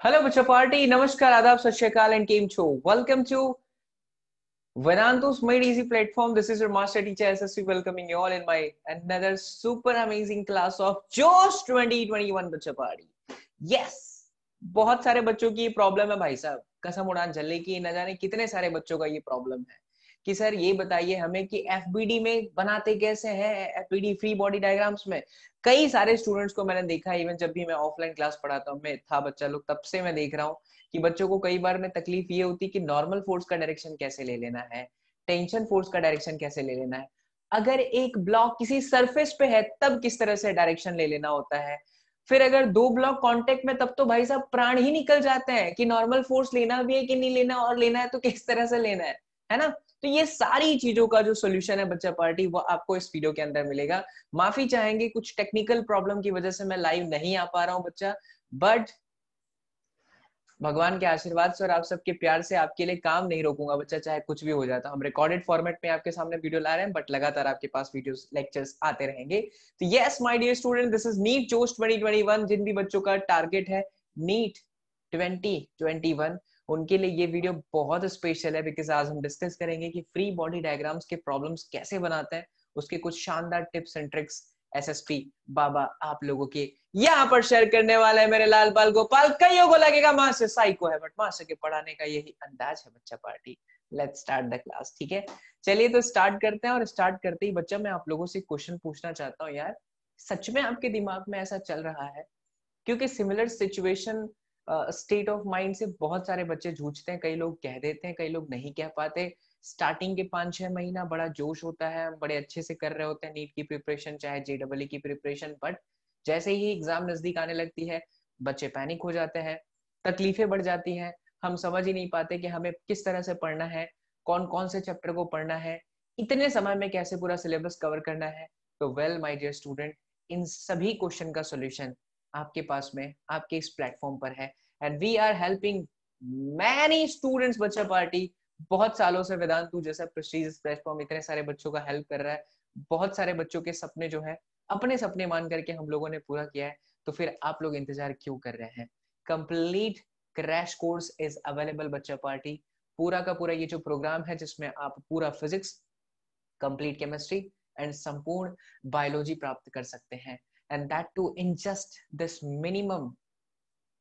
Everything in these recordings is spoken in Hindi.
हेलो बच्चा पार्टी, नमस्कार, आदाब, सत श्री अकाल एंड केम छो। Welcome to Vedantu's Made Easy platform. This is your master teacher SSC welcoming you all in my another super amazing class of Josh 2021 बच्चा पार्टी। Yes, बहुत सारे बच्चों की प्रॉब्लम है भाई साहब, कसम उड़ान झल्ले की। न जाने कितने सारे बच्चों का ये प्रॉब्लम है कि सर ये बताइए हमें कि एफबीडी में बनाते कैसे हैं, एफबीडी फ्री बॉडी डायग्राम्स में। कई सारे स्टूडेंट्स को मैंने देखा, इवन जब भी मैं ऑफलाइन क्लास पढ़ाता हूँ, मैं था बच्चा लोग, तब से मैं देख रहा हूँ कि बच्चों को कई बार में तकलीफ ये होती है कि नॉर्मल फोर्स का डायरेक्शन कैसे ले लेना है, टेंशन फोर्स का डायरेक्शन कैसे ले लेना है, अगर एक ब्लॉक किसी सरफेस पे है तब किस तरह से डायरेक्शन ले लेना होता है, फिर अगर दो ब्लॉक कांटेक्ट में तब तो भाई साहब प्राण ही निकल जाते हैं कि नॉर्मल फोर्स लेना भी है कि नहीं लेना, और लेना है तो किस तरह से लेना है ना। तो ये सारी चीजों का जो सोल्यूशन है बच्चा पार्टी, वो आपको इस वीडियो के अंदर मिलेगा। माफी चाहेंगे, कुछ टेक्निकल प्रॉब्लम की वजह से मैं लाइव नहीं आ पा रहा हूँ बच्चा, बट भगवान के आशीर्वाद से और आप सबके प्यार से आपके लिए काम नहीं रोकूंगा बच्चा, चाहे कुछ भी हो जाता। हम रिकॉर्डेड फॉर्मेट में आपके सामने वीडियो ला रहे हैं, बट लगातार आपके पास वीडियोस लेक्चर्स आते रहेंगे। तो yes my dear student, this is NEET जोश 2021। जिन भी बच्चों का टारगेट है नीट 2021, उनके लिए ये वीडियो बहुत स्पेशल है, बिकॉज आज हम डिस्कस करेंगे कि फ्री बॉडी डायग्राम्स के प्रॉब्लम्स कैसे बनाते हैं, उसके कुछ शानदार टिप्स एंड ट्रिक्स एसएसपी बाबा आप लोगों के यहाँ पर शेयर करने वाला है मेरे लाल बाल गोपाल। कईयों को लगेगा मास्टर साइको है, बट मास्टर के पढ़ाने का यही अंदाज है बच्चा party. Let's start the class, ठीक है। चलिए तो स्टार्ट करते हैं, और स्टार्ट करते ही बच्चा मैं आप लोगों से क्वेश्चन पूछना चाहता हूँ यार, सच में आपके दिमाग में ऐसा चल रहा है? क्योंकि similar situation state of mind से बहुत सारे बच्चे जूझते हैं, कई लोग कह देते हैं, कई लोग नहीं कह पाते। स्टार्टिंग के 5-6 महीना बड़ा जोश होता है, बड़े अच्छे से कर रहे होते हैं नीट की प्रिपरेशन, चाहे जेडब्ल्यू की प्रिपरेशन, बट जैसे ही एग्जाम नजदीक आने लगती है बच्चे पैनिक हो जाते हैं, तकलीफें बढ़ जाती हैं, हम समझ ही नहीं पाते कि हमें किस तरह से पढ़ना है, कौन कौन से चैप्टर को पढ़ना है, इतने समय में कैसे पूरा सिलेबस कवर करना है। तो वेल माय डियर स्टूडेंट, इन सभी क्वेश्चन का सॉल्यूशन आपके पास में आपके इस प्लेटफॉर्म पर है, and we are helping many students बच्चा पार्टी। बहुत सालों से वेदांतु जैसा प्रेस्टीजियस प्लेटफॉर्म इतने सारे बच्चों का हेल्प कर रहा है, बहुत सारे बच्चों के सपने जो है अपने सपने मान करके हम लोगों ने पूरा किया है। तो फिर आप लोग इंतजार क्यों कर रहे हैं? Complete crash course is available बच्चा पार्टी। पूरा का पूरा ये जो प्रोग्राम है, जिसमें आप पूरा फिजिक्स, कंप्लीट केमिस्ट्री एंड संपूर्ण बायोलॉजी प्राप्त कर सकते हैं, and that too in just this minimum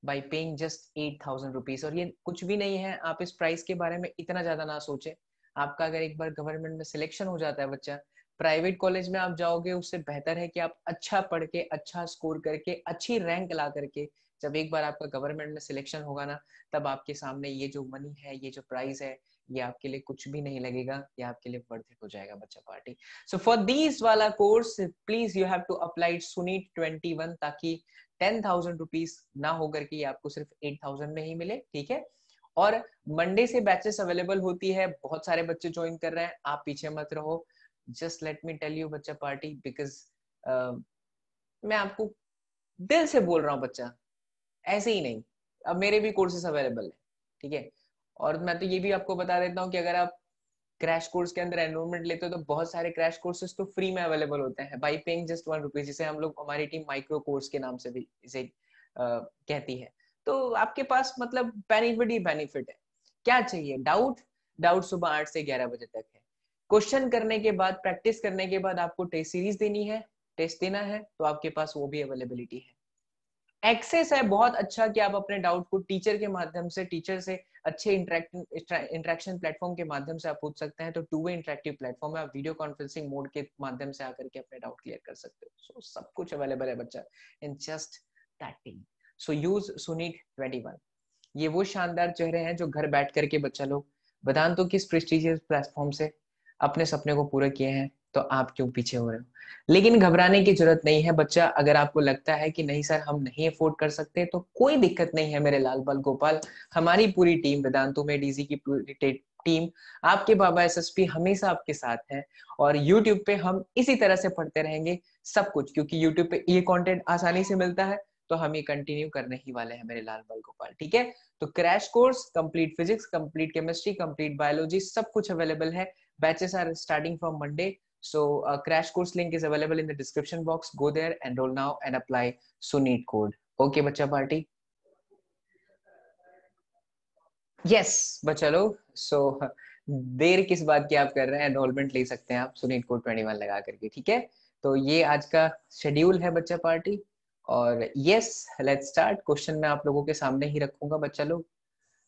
by paying just 8,000 rupees. और ये कुछ भी नहीं है, आप इस प्राइस के बारे में इतना ज्यादा ना सोचे। आपका अगर एक बार गवर्नमेंट में सिलेक्शन हो जाता है बच्चा, प्राइवेट कॉलेज में आप जाओगे, उससे बेहतर है कि आप अच्छा पढ़ के, अच्छा स्कोर करके, अच्छी रैंक ला करके, जब एक बार आपका गवर्नमेंट में सिलेक्शन होगा ना, तब आपके सामने ये जो मनी है, ये जो प्राइस है, ये आपके लिए कुछ भी नहीं लगेगा, ये आपके लिए वर्थ इट हो जाएगा बच्चा पार्टी। सो फॉर दिस वाला course please you have to apply सुनीट 21, ताकि 10,000 रुपीज ना होकर के आपको सिर्फ 8,000 में ही मिले, ठीक है। और मंडे से बैचेस अवेलेबल होती है, बहुत सारे बच्चे ज्वाइन कर रहे हैं, आप पीछे मत रहो। Just let me tell you बच्चा पार्टी, बिकॉज मैं आपको दिल से बोल रहा हूँ बच्चा, ऐसे ही नहीं, अब मेरे भी कोर्सेस अवेलेबल है, ठीक है। और मैं तो ये भी आपको बता देता हूँ कि अगर आप क्रैश कोर्स के अंदर एनरोलमेंट लेते हो तो बहुत सारे क्रैश कोर्सेज तो फ्री में अवेलेबल होते हैं बाई पेइंग जस्ट 1 रुपीज, जिसे हम लोग, हमारी टीम माइक्रो कोर्स के नाम से भी इसे कहती है। तो आपके पास मतलब बेनिफिट ही बेनिफिट है। क्या चाहिए? डाउट, डाउट सुबह 8 से 11 बजे तक है। क्वेश्चन करने के बाद, प्रैक्टिस करने के बाद आपको टेस्ट सीरीज देनी है, टेस्ट देना है, तो आपके पास वो भी अवेलेबिलिटी है। एक्सेस है बहुत अच्छा कि आप अपने डाउट को टीचर के माध्यम से, टीचर से अच्छे इंटरेक्शन प्लेटफॉर्म के माध्यम से आप पूछ सकते हैं। तो टू वे इंटरेक्टिव प्लेटफॉर्म है, आप वीडियो कॉन्फ्रेंसिंग मोड के माध्यम से आकर के अपने डाउट क्लियर कर सकते हो। सो सब कुछ अवेलेबल है बच्चा in just that team. So use सुनीट 21। ये वो शानदार चेहरे हैं जो घर बैठ करके बच्चा लोग वेदांतों की प्रेस्टिजियस प्लेटफॉर्म से अपने सपने को पूरा किए हैं, तो आप क्यों पीछे हो रहे हो? लेकिन घबराने की जरूरत नहीं है बच्चा। अगर आपको लगता है कि नहीं सर हम नहीं अफोर्ड कर सकते, तो कोई दिक्कत नहीं है मेरे लाल बाल गोपाल। हमारी पूरी टीम, वेदांतों में डीजी की पूरी टीम, आपके बाबा एसएसपी हमेशा आपके साथ है। और यूट्यूब पे हम इसी तरह से पढ़ते रहेंगे सब कुछ, क्योंकि यूट्यूब पे ये कंटेंट आसानी से मिलता है, तो हम ये कंटिन्यू करने ही वाले हैं मेरे लाल बाल गोपाल, ठीक है। तो crash course, complete physics, complete chemistry, complete biology, सब कुछ अवेलेबल है। Batches are starting from Monday. So crash course link is available in the description box. Go there, enroll now and apply SUNEET code. Okay, बच्चा पार्टी। यस बच्चा लोग, सो देर किस बात की आप कर रहे हैं, एनरोलमेंट ले सकते हैं आप सुनीत कोड 21 लगा करके, ठीक है। तो ये आज का शेड्यूल है बच्चा पार्टी। और यस, लेट्स स्टार्ट। क्वेश्चन मैं आप लोगों के सामने ही रखूंगा बच्चा लोग।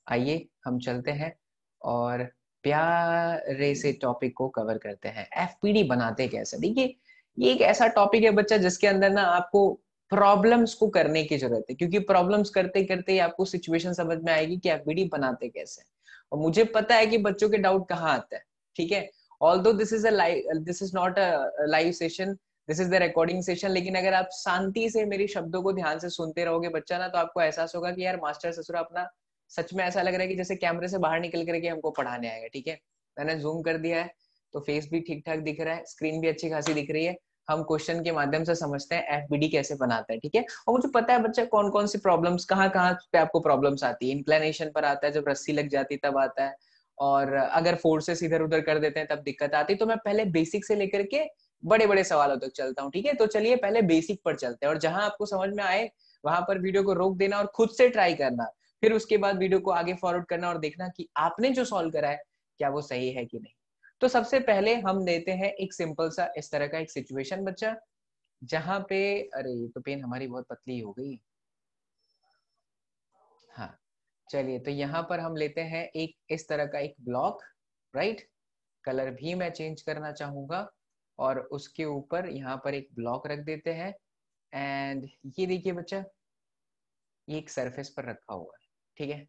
आइए हम चलते हैं और प्यारे से टॉपिक को कवर करते हैं। एफपीडी बनाते कैसे? देखिए, ये एक ऐसा टॉपिक है बच्चा जिसके अंदर ना आपको प्रॉब्लम्स को करने की जरूरत है, क्योंकि प्रॉब्लम्स करते करते ही आपको सिचुएशन समझ में आएगी कि एफपीडी बनाते कैसे। और मुझे पता है कि बच्चों के डाउट कहाँ आता है, ठीक है। Although this is not a live session, this is the recording session, लेकिन अगर आप शांति से मेरे शब्दों को ध्यान से सुनते रहोगे बच्चा ना, तो आपको एहसास होगा कि यार मास्टर ससुरा अपना सच में ऐसा लग रहा है कि जैसे कैमरे से बाहर निकल करके हमको पढ़ाने आएगा, ठीक है। मैंने जूम कर दिया है तो फेस भी ठीक ठाक दिख रहा है, स्क्रीन भी अच्छी खासी दिख रही है। हम क्वेश्चन के माध्यम से समझते हैं एफबीडी कैसे बनाता है, ठीक है। और मुझे पता है बच्चा कौन कौन सी प्रॉब्लम्स कहाँ कहाँ पे आपको प्रॉब्लम्स आती है। इंक्लिनेशन पर आता है, जब रस्सी लग जाती है तब आता है, और अगर फोर्सेस इधर उधर कर देते हैं तब दिक्कत आती है। तो मैं पहले बेसिक से लेकर के बड़े बड़े सवालों तक चलता हूँ, ठीक है। तो चलिए पहले बेसिक पर चलते हैं, और जहां आपको समझ में आए वहां पर वीडियो को रोक देना और खुद से ट्राई करना। फिर उसके बाद वीडियो को आगे फॉरवर्ड करना और देखना कि आपने जो सॉल्व करा है क्या वो सही है कि नहीं। तो सबसे पहले हम देते हैं एक सिंपल सा इस तरह का एक सिचुएशन बच्चा, जहां पे, अरे ये तो पेन हमारी बहुत पतली हो गई। हाँ, चलिए तो यहाँ पर हम लेते हैं एक इस तरह का एक ब्लॉक, राइट। कलर भी मैं चेंज करना चाहूंगा, और उसके ऊपर यहाँ पर एक ब्लॉक रख देते हैं। एंड ये देखिए बच्चा, ये एक सरफेस पर रखा हुआ है, ठीक है,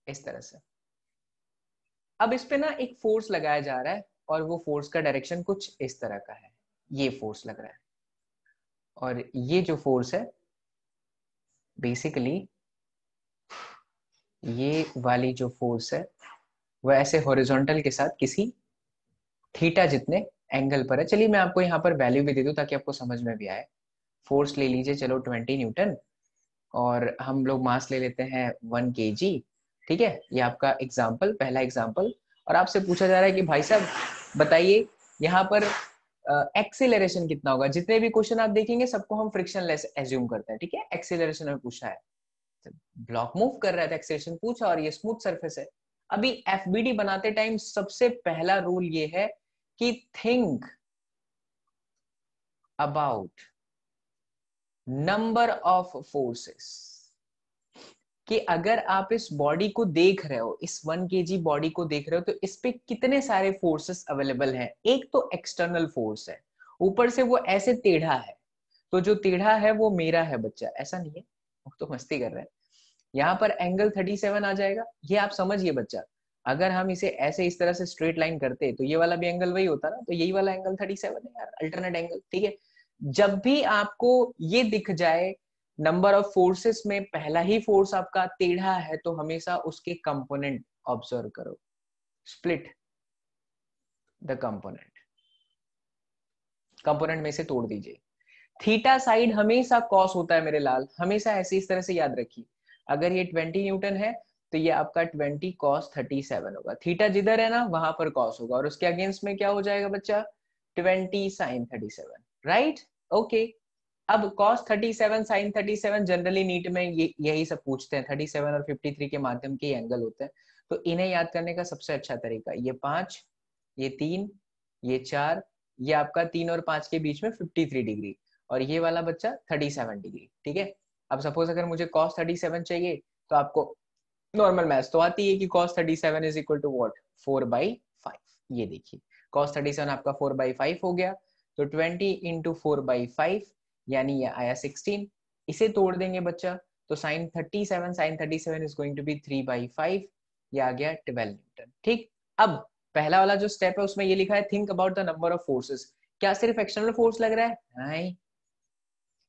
इस तरह से। अब इस पे ना एक फोर्स लगाया जा रहा है, और वो फोर्स का डायरेक्शन कुछ इस तरह का है। ये फोर्स लग रहा है, और ये जो फोर्स है बेसिकली, ये वाली जो फोर्स है वो ऐसे हॉरिजॉन्टल के साथ किसी थीटा जितने एंगल पर है। चलिए मैं आपको यहाँ पर वैल्यू भी दे दूं ताकि आपको समझ में भी आए। फोर्स ले लीजिए चलो 20 न्यूटन, और हम लोग मास ले लेते हैं 1 kg, ठीक है। ये आपका एग्जाम्पल, पहला एग्जाम्पल। और आपसे पूछा जा रहा है कि भाई साहब बताइए यहाँ पर एक्सेलरेशन कितना होगा। जितने भी क्वेश्चन आप देखेंगे सबको हम फ्रिक्शन लेस एज्यूम करते हैं, ठीक है। एक्सेलरेशन में पूछा है, ब्लॉक मूव कर रहा था, एक्सेलरेशन पूछा, और ये स्मूथ सरफेस है। अभी एफबीडी बनाते टाइम सबसे पहला रूल ये है कि think about number of forces, कि अगर आप इस बॉडी को देख रहे हो, इस 1 kg बॉडी को देख रहे हो, तो इस पे कितने सारे फोर्सेस अवेलेबल हैं। एक तो एक्सटर्नल फोर्स है, ऊपर से वो ऐसे टेढ़ा है, तो जो टेढ़ा है वो मेरा है बच्चा, ऐसा नहीं है, वो तो मस्ती कर रहे हैं। यहाँ पर एंगल 37 आ जाएगा, ये आप समझिए बच्चा। अगर हम इसे ऐसे इस तरह से स्ट्रेट लाइन करते तो ये वाला भी एंगल वही होता ना, तो यही वाला एंगल 37 है यार, अल्टरनेट एंगल, ठीक है। जब भी आपको ये दिख जाए नंबर ऑफ फोर्सेस में पहला ही फोर्स आपका टेढ़ा है, तो हमेशा उसके कंपोनेंट ऑब्जर्व करो, स्प्लिट द कंपोनेंट, कंपोनेंट में से तोड़ दीजिए। थीटा साइड हमेशा कॉस होता है मेरे लाल, हमेशा ऐसे इस तरह से याद रखिए। अगर ये 20 न्यूटन है तो ये आपका 20 cos 37 होगा। थीटा जिधर है ना वहां पर कॉस होगा, और उसके अगेंस्ट में क्या हो जाएगा बच्चा, 20 sin 37, राइट। ओके, अब cos 37 sin 37 जनरली नीट में ये यही सब पूछते हैं, 37 और 53 के माध्यम के एंगल होते हैं। तो इन्हें याद करने का सबसे अच्छा तरीका, ये 5, ये 3, ये 4, ये आपका 3 और 5 के बीच में 53 डिग्री, और ये वाला बच्चा 37 डिग्री, ठीक है। अब सपोज अगर मुझे cos 37 चाहिए, तो आपको नॉर्मल मैथ्स तो आती है कि cos 37 is equal to what, 4/5। ये देखिए cos 37 आपका 4/5 हो गया, तो 20 × 4/5 यानी ये आया 16। इसे तोड़ देंगे बच्चा, तो sin 37 is going to be 3/5, ये आ गया 12 न्यूटन, ठीक। अब पहला वाला जो स्टेप है उसमें ये लिखा है think about the number of forces. क्या सिर्फ एक्सटर्नल फोर्स लग रहा है? नहीं,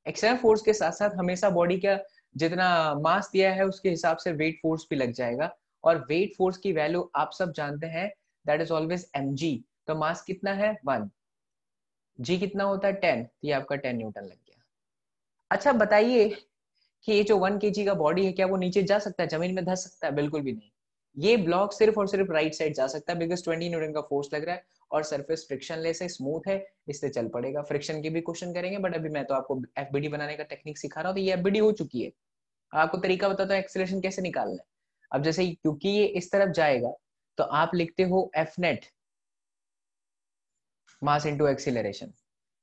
एक्सटर्नल फोर्स के साथ साथ हमेशा बॉडी का जितना मास दिया है उसके हिसाब से वेट फोर्स भी लग जाएगा। और वेट फोर्स की वैल्यू आप सब जानते हैं, दैट इज ऑलवेज mg। तो मास कितना है 1, जी कितना होता है 10, तो ये आपका 10 न्यूटन लग गया। अच्छा बताइए कि ये जो 1 kg का बॉडी है क्या वो नीचे जा सकता है, जमीन में धस सकता है? बिल्कुल भी नहीं। ये ब्लॉक सिर्फ और सिर्फ राइट साइड जा सकता है, बिकॉज 20 न्यूटन का फोर्स लग रहा है, और सरफेस फ्रिक्शन लेस है, स्मूथ है, इससे चल पड़ेगा। फ्रिक्शन की भी क्वेश्चन करेंगे, बट अभी मैं तो आपको एफबीडी बनाने का टेक्निक सिखा रहा हूँ, तो ये एफबीडी हो चुकी है। आपको तरीका बताता हूँ एक्सेलरेशन कैसे निकालना है। अब जैसे क्योंकि ये इस तरफ जाएगा तो आप लिखते हो F net mass into acceleration.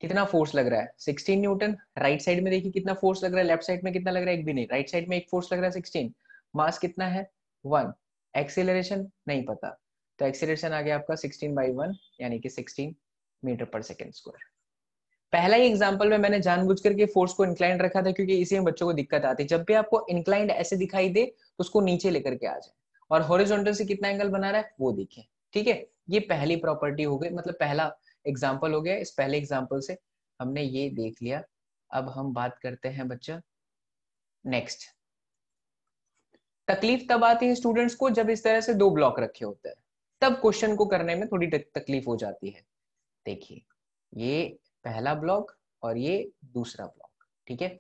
कितना फोर्स लग रहा है 16 न्यूटन। राइट साइड में देखिए कितना फोर्स लग रहा है, लेफ्ट साइड में कितना लग रहा है, एक भी नहीं। राइट साइड में एक फोर्स लग रहा है 16, मास कितना है 1, एक्सीलरेशन नहीं पता, तो एक्सीलरेशन आ गया आपका 16/1 यानी कि 16 मीटर पर सेकेंड स्क्वायर। पहला ही एग्जांपल में मैंने जानबूझ करके फोर्स को इंक्लाइंड रखा था क्योंकि इसी में बच्चों को दिक्कत आती है, जब भी आपको इंक्लाइंड ऐसे दिखाई दे तो उसको नीचे लेकर के आ जाए, और हॉरिजॉन्टल से कितना एंगल बना रहा है वो देखिए। ठीक है, ये पहली प्रॉपर्टी हो गई, मतलब पहला एग्जाम्पल हो गया। इस पहले एग्जाम्पल से हमने ये देख लिया। अब हम बात करते हैं बच्चा नेक्स्ट। तकलीफ तब आती है स्टूडेंट्स को जब इस तरह से दो ब्लॉक रखे होते हैं, तब क्वेश्चन को करने में थोड़ी तकलीफ हो जाती है। देखिए ये पहला ब्लॉक और ये दूसरा ब्लॉक। ठीक है,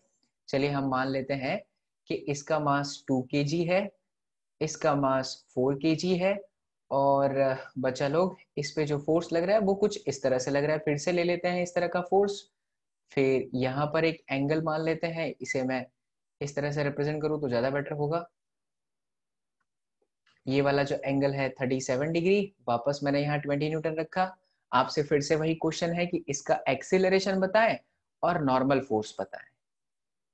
चलिए हम मान लेते हैं कि इसका मास 2 kg है, इसका मास 4 kg है, और बच्चा लोग इस पे जो फोर्स लग रहा है वो कुछ इस तरह से लग रहा है। फिर से ले लेते हैं इस तरह का फोर्स, फिर यहाँ पर एक एंगल मान लेते हैं, इसे मैं इस तरह से रिप्रेजेंट करूँ तो ज्यादा बेटर होगा। ये वाला जो एंगल है 37 डिग्री, वापस मैंने यहाँ 20 न्यूटन रखा। आपसे फिर से वही क्वेश्चन है कि इसका एक्सीलरेशन बताएं और नॉर्मल फोर्स बताएं।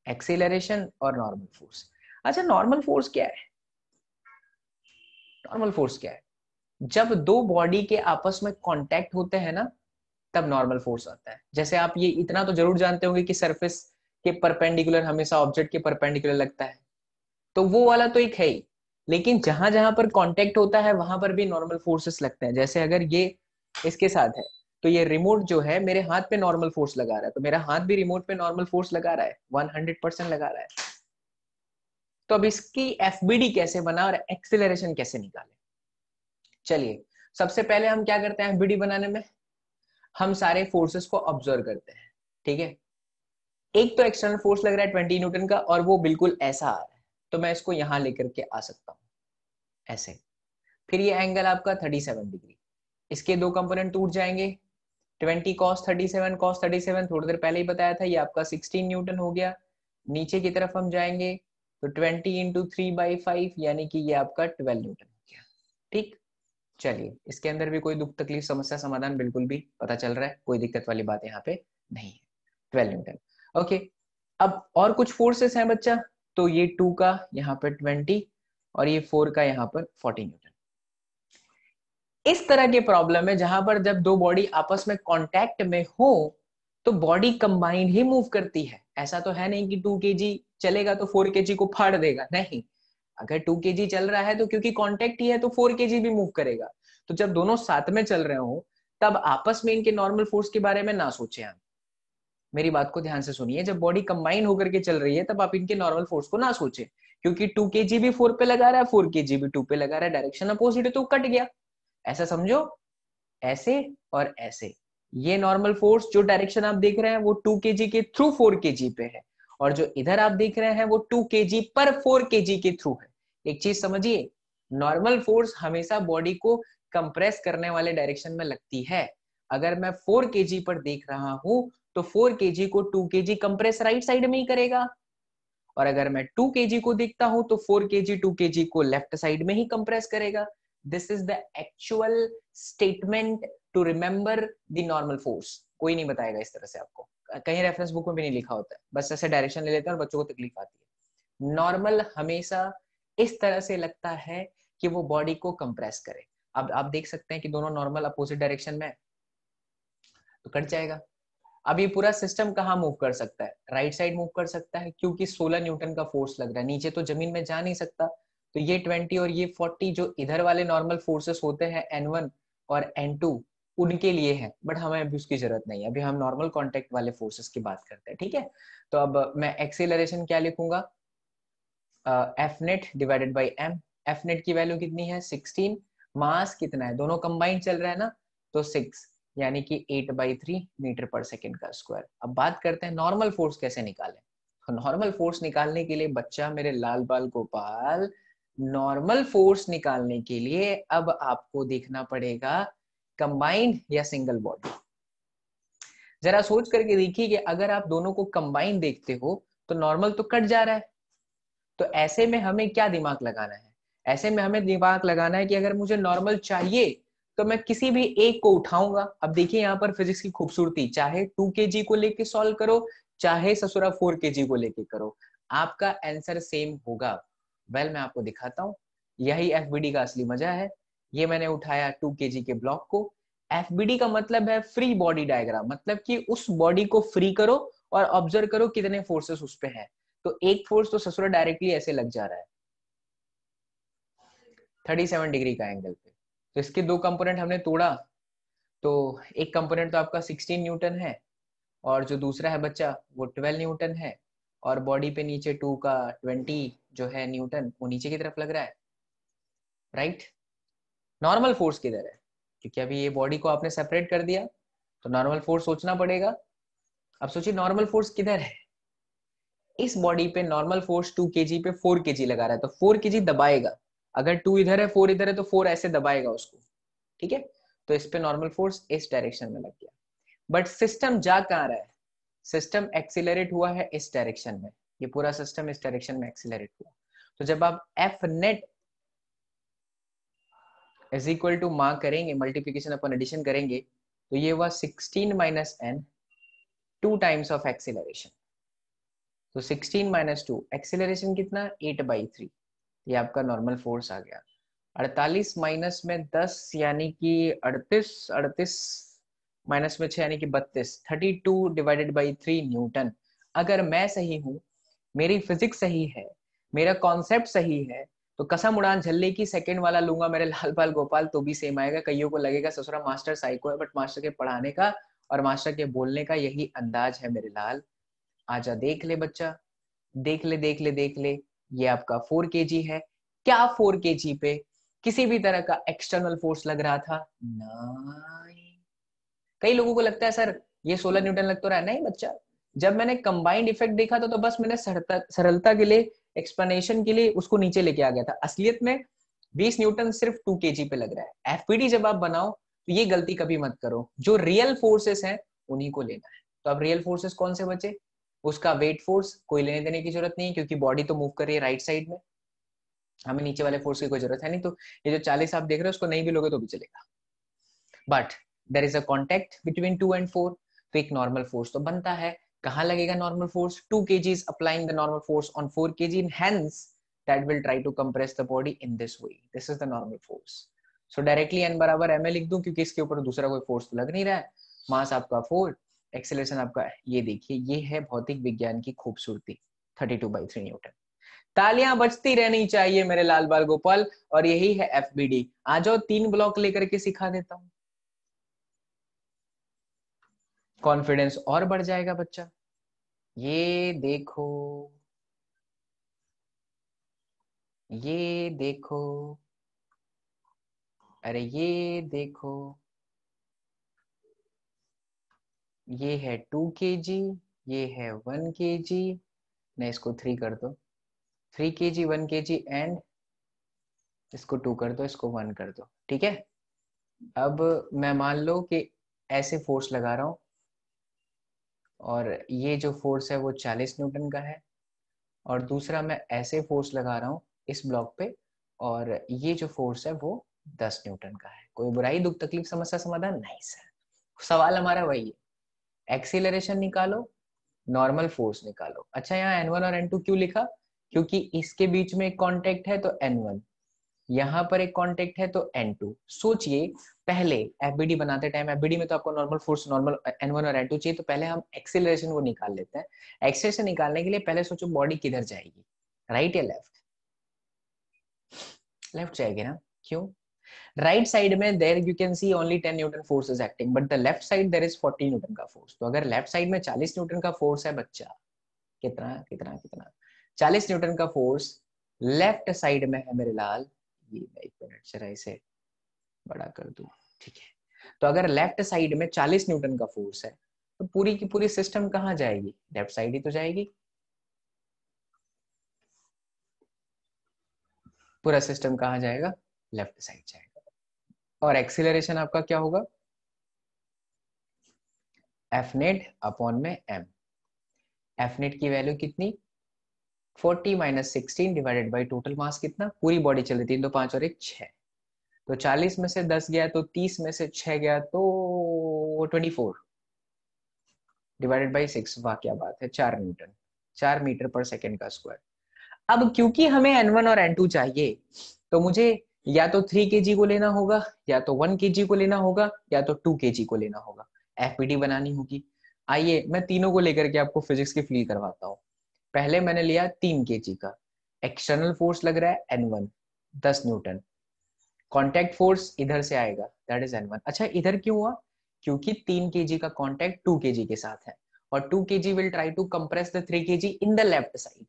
एक्सीलरेशन और नॉर्मल फोर्स। अच्छा, नॉर्मल फोर्स क्या है? नॉर्मल फोर्स क्या है? जब दो बॉडी के आपस में कांटेक्ट होते हैं ना, तब नॉर्मल फोर्स आता है। जैसे आप ये इतना तो जरूर जानते होंगे कि सरफेस के परपेंडिकुलर हमेशा ऑब्जेक्ट के परपेंडिकुलर लगता है, तो वो वाला तो एक है ही, लेकिन जहां जहां पर कांटेक्ट होता है वहां पर भी नॉर्मल फोर्सेस लगते हैं। जैसे अगर ये इसके साथ है तो ये रिमोट जो है मेरे हाथ पे नॉर्मल फोर्स लगा रहा है, तो मेरा हाथ भी रिमोट पे नॉर्मल फोर्स लगा रहा है, 100% लगा रहा है। तो अब इसकी एफबीडी कैसे बना और एक्सीलरेशन कैसे निकाले? चलिए सबसे पहले हम क्या करते हैं एफबीडी बनाने में, हम सारे फोर्सेस को ऑब्जर्व करते हैं। ठीक है, एक तो एक्सटर्नल फोर्स लग रहा है 20 न्यूटन का और वो बिल्कुल ऐसा आ रहा है, तो मैं इसको यहां लेकर के आ सकता हूं ऐसे। फिर ये एंगल आपका 37 डिग्री, इसके दो कंपोनेंट टूट जाएंगे, 20 cos 37 cos 37 थोड़ी देर पहले ही बताया था, ये आपका 16 न्यूटन हो गया। नीचे की तरफ हम जाएंगे तो 20 इंटू 3/5 यानी कि ये आपका 12 न्यूटन हो गया। ठीक, चलिए इसके अंदर भी कोई दुख तकलीफ समस्या समाधान बिल्कुल भी पता चल रहा है, कोई दिक्कत वाली बात यहाँ पे नहीं है, 12 न्यूटन। ओके, अब और कुछ फोर्सेस हैं बच्चा, तो ये 2 का यहाँ पर 20 और ये 4 का यहाँ पर 40 न्यूटन। इस तरह के प्रॉब्लम है जहां पर जब दो बॉडी आपस में कांटेक्ट में हो तो बॉडी कंबाइंड ही मूव करती है। ऐसा तो है नहीं कि 2 kg चलेगा तो 4 kg को फाड़ देगा, नहीं। अगर 2 kg चल रहा है तो क्योंकि कांटेक्ट ही है तो 4 kg भी मूव करेगा। तो जब दोनों साथ में चल रहे हो तब आपस में इनके नॉर्मल फोर्स के बारे में ना सोचें आप। मेरी बात को ध्यान से सुनिए, जब बॉडी कंबाइन होकर के चल रही है तब आप इनके नॉर्मल फोर्स को ना सोचें, क्योंकि 2 kg भी 4 पे लगा रहा है, 4 kg भी 2 पे लगा रहा है, डायरेक्शन अपोजिट है तो कट गया। ऐसा समझो, ऐसे और ऐसे। ये नॉर्मल फोर्स जो डायरेक्शन आप देख रहे हैं वो 2 kg के थ्रू 4 kg पे है, और जो इधर आप देख रहे हैं वो 2 kg पर 4 kg के थ्रू है। एक चीज समझिए, नॉर्मल फोर्स हमेशा बॉडी को कंप्रेस करने वाले डायरेक्शन में लगती है। अगर मैं 4 kg पर देख रहा हूं तो 4 kg को 2 kg कंप्रेस राइट साइड में ही करेगा, और अगर मैं 2 kg को देखता हूं तो 4 kg 2 kg को लेफ्ट साइड में ही कंप्रेस करेगा। This is the actual statement to remember the normal force. कोई नहीं बताएगा इस तरह से आपको, कहीं रेफरेंस बुक में भी नहीं लिखा होता है, बस ऐसे डायरेक्शन ले लेते हैं और बच्चों को तकलीफ आती है। नॉर्मल हमेशा इस तरह से लगता है कि वो बॉडी को कंप्रेस करे। अब आप देख सकते हैं कि दोनों नॉर्मल अपोजिट डायरेक्शन में तो कट जाएगा। अब ये पूरा सिस्टम कहाँ मूव कर सकता है? राइट साइड मूव कर सकता है, क्योंकि 16 न्यूटन का फोर्स लग रहा है, नीचे तो जमीन में जा नहीं सकता। तो ये 20 और ये 40 जो इधर वाले नॉर्मल फोर्सेस होते हैं N1 और N2 उनके लिए है, बट हमें अभी उसकी जरूरत नहीं है, अभी हम नॉर्मल कॉन्टेक्ट वाले फोर्सेस की बात करते हैं। ठीक है, तो अब मैं एक्सीलरेशन क्या लिखूंगा, F net divided by M. F net की वैल्यू कितनी है 16, मास कितना है, दोनों कंबाइन चल रहा है ना, तो 6 यानी कि 8/3 मीटर पर सेकेंड का स्क्वायर। अब बात करते हैं नॉर्मल फोर्स कैसे निकालें। तो नॉर्मल फोर्स निकालने के लिए बच्चा मेरे लाल बाल गोपाल, नॉर्मल फोर्स निकालने के लिए अब आपको देखना पड़ेगा कंबाइंड या सिंगल बॉडी। जरा सोच करके देखिए कि अगर आप दोनों को कंबाइन देखते हो तो नॉर्मल तो कट जा रहा है, तो ऐसे में हमें क्या दिमाग लगाना है, ऐसे में हमें दिमाग लगाना है कि अगर मुझे नॉर्मल चाहिए तो मैं किसी भी एक को उठाऊंगा। अब देखिए यहाँ पर फिजिक्स की खूबसूरती, चाहे 2 kg को लेके सॉल्व करो, चाहे ससुरा 4 kg को लेके करो, आपका आंसर सेम होगा। वेल मैं आपको दिखाता हूँ, यही एफबीडी का असली मजा है। ये मैंने उठाया 2 kg के ब्लॉक को। एफबीडी का मतलब है फ्री बॉडी डायग्राम, मतलब कि उस बॉडी को फ्री करो और ऑब्जर्व करो कितने फोर्सेस उस पे हैं। तो एक फोर्स तो ससुरा डायरेक्टली ऐसे लग जा रहा है 37 डिग्री का एंगल पे। तो इसके दो कंपोनेंट हमने तोड़ा, तो एक कंपोनेंट तो आपका 16 न्यूटन है और जो दूसरा है बच्चा वो 12 न्यूटन है, और बॉडी पे नीचे 2 का 20 जो है न्यूटन वो नीचे की तरफ लग रहा है, राइट। नॉर्मल फोर्स किधर है, क्योंकि अभी ये बॉडी को आपने सेपरेट कर दिया तो नॉर्मल फोर्स सोचना पड़ेगा। अब सोचिए नॉर्मल फोर्स किधर है, इस बॉडी पे नॉर्मल फोर्स 2 kg पे 4 kg लगा रहा है, तो 4 kg दबाएगा। अगर 2 इधर है 4 इधर है तो 4 ऐसे दबाएगा उसको, ठीक है। तो इस पे नॉर्मल फोर्स इस डायरेक्शन में लग गया। बट सिस्टम जा कहाँ रहा है, सिस्टम एक्सीलरेट हुआ है इस डायरेक्शन में, ये पूरा सिस्टम इस डायरेक्शन में एक्सीलरेट हुआ। तो जब आप F net is equal to mark करेंगे, मल्टीप्लीकेशन अपन एडिशन करेंगे, तो ये हुआ 16 minus N 2 times of acceleration. तो 16 माइनस 2 एक्सीलरेशन कितना 8/3, ये आपका नॉर्मल फोर्स आ गया। 48 माइनस में 10 यानी कि 38, 38 माइनस में 6 यानी कि 32, 32 डिवाइडेड बाई 3 न्यूटन। अगर मैं सही हूँ, मेरी फिजिक्स सही है, मेरा कॉन्सेप्ट सही है, तो कसम उड़ान झल्ले की सेकंड वाला लूंगा मेरे लाल बाल गोपाल, तो भी सेम आएगा। कईयों को लगेगा ससुरा मास्टर साइको है, बट मास्टर के पढ़ाने का और मास्टर के बोलने का यही अंदाज है मेरे लाल। आजा देख ले बच्चा, देख ले देख ले देख ले, ये आपका 4 kg है। क्या 4 kg पे किसी भी तरह का एक्सटर्नल फोर्स लग रहा था? नहीं। कई लोगों को लगता है सर ये 16 न्यूटन लग तो रहा है, नहीं बच्चा। जब मैंने कंबाइंड इफेक्ट देखा तो बस मैंने सरलता के लिए, एक्सप्लेनेशन के लिए उसको नीचे लेके आ गया था। असलियत में 20 न्यूटन सिर्फ 2 kg पे लग रहा है। एफपीडी जब आप बनाओ तो ये गलती कभी मत करो, जो रियल फोर्सेस हैं उन्हीं को लेना है। तो अब रियल फोर्सेस कौन से बचे, उसका वेट फोर्स कोई लेने देने की जरूरत नहीं है, क्योंकि बॉडी तो मूव कर रही है राइट साइड में, हमें नीचे वाले फोर्स की कोई जरूरत है नहीं। तो ये जो 40 आप देख रहे हो उसको नहीं भी लोगे तो भी चलेगा, but there is a contact between 2 and 4, तो एक नॉर्मल फोर्स तो बनता है। कहाँ लगेगा normal force, 2 kg is applying the normal force on 4 kg, and hence that will try to compress the body in this way. This is the normal force. So directly n बराबर ma लिख दूं, क्योंकि इसके ऊपर दूसरा कोई फोर्स तो लग नहीं रहा है। मास आपका 4, एक्सेलरेशन आपका, ये देखिए ये है भौतिक विज्ञान की खूबसूरती, 32/3 न्यूटन। तालियां बजती रहनी चाहिए मेरे लाल बाल गोपाल, और यही है एफबीडी। आ जाओ 3 ब्लॉक लेकर के सिखा देता हूं, कॉन्फिडेंस और बढ़ जाएगा बच्चा। ये देखो, ये देखो, अरे ये देखो, ये है 2 kg, ये है 1 kg, नहीं इसको 3 कर दो, 3 kg 1 kg, एंड इसको 2 कर दो, इसको 1 कर दो, ठीक है। अब मैं मान लो कि ऐसे फोर्स लगा रहा हूं, और ये जो फोर्स है वो 40 न्यूटन का है, और दूसरा मैं ऐसे फोर्स लगा रहा हूँ इस ब्लॉक पे, और ये जो फोर्स है वो 10 न्यूटन का है। कोई बुराई, दुख, तकलीफ, समस्या, समाधान? नहीं सर, सवाल हमारा वही है, एक्सीलरेशन निकालो, नॉर्मल फोर्स निकालो। अच्छा यहाँ N1 और N2 क्यों लिखा, क्योंकि इसके बीच में एक कॉन्टेक्ट है तो N1, यहाँ पर एक कांटेक्ट है तो N2। सोचिए पहले एफबीडी बनाते टाइम, एफबीडी में तो आपको नॉर्मल फोर्स, नॉर्मल N1 और N2 चाहिए, तो पहले हम एक्सेलरेशन को निकाल लेते हैं। एक्सेलरेशन निकालने के लिए पहले सोचो बॉडी किधर जाएगी, राइट या लेफ्ट? लेफ्ट जाएगी ना, क्यों? राइट साइड में there you can see only 10 newton force is acting, but the left side there is 40 newton का फोर्स। तो अगर लेफ्ट साइड में 40 न्यूटन का फोर्स है बच्चा, कितना कितना कितना, 40 न्यूटन का फोर्स लेफ्ट साइड में है मेरे लाल। ये 1 मिनट जरा इसे बड़ा कर दूं, ठीक है। तो अगर लेफ्ट साइड में 40 न्यूटन का फोर्स है, तो पूरी की पूरी सिस्टम कहाँ जाएगी, लेफ्ट साइड ही तो जाएगी। पूरा सिस्टम कहाँ जाएगा, लेफ्ट साइड जाएगा। और एक्सीलरेशन आपका क्या होगा, एफ नेट अपॉन में एम। एफ नेट की वैल्यू कितनी, 40 minus 16 divided by total mass कितना, पूरी बॉडी चल रही, 3 2 5 और 1 6, तो 40 में से 10 गया तो 30 में से 6 गया तो 24 डिवाइडेड बाई 6, वाह क्या बात है, 4 न्यूटन, 4 मीटर पर सेकेंड का स्क्वायर। अब क्योंकि हमें N1 और N2 चाहिए, तो मुझे या तो 3 kg को लेना होगा, या तो 1 kg को लेना होगा, या तो 2 kg को लेना होगा, एफपीडी बनानी होगी। आइए मैं तीनों को लेकर के आपको फिजिक्स की फील करवाता हूँ। पहले मैंने लिया 3 kg का, एक्सटर्नल फोर्स लग रहा है N1 10 न्यूटन, कॉन्टैक्ट फोर्स इधर से आएगा दैट इज N1। अच्छा इधर क्यों हुआ, क्योंकि 3 kg का कॉन्टैक्ट 2 kg के साथ है, और 2 kg will try to compress the 3 kg in the left side,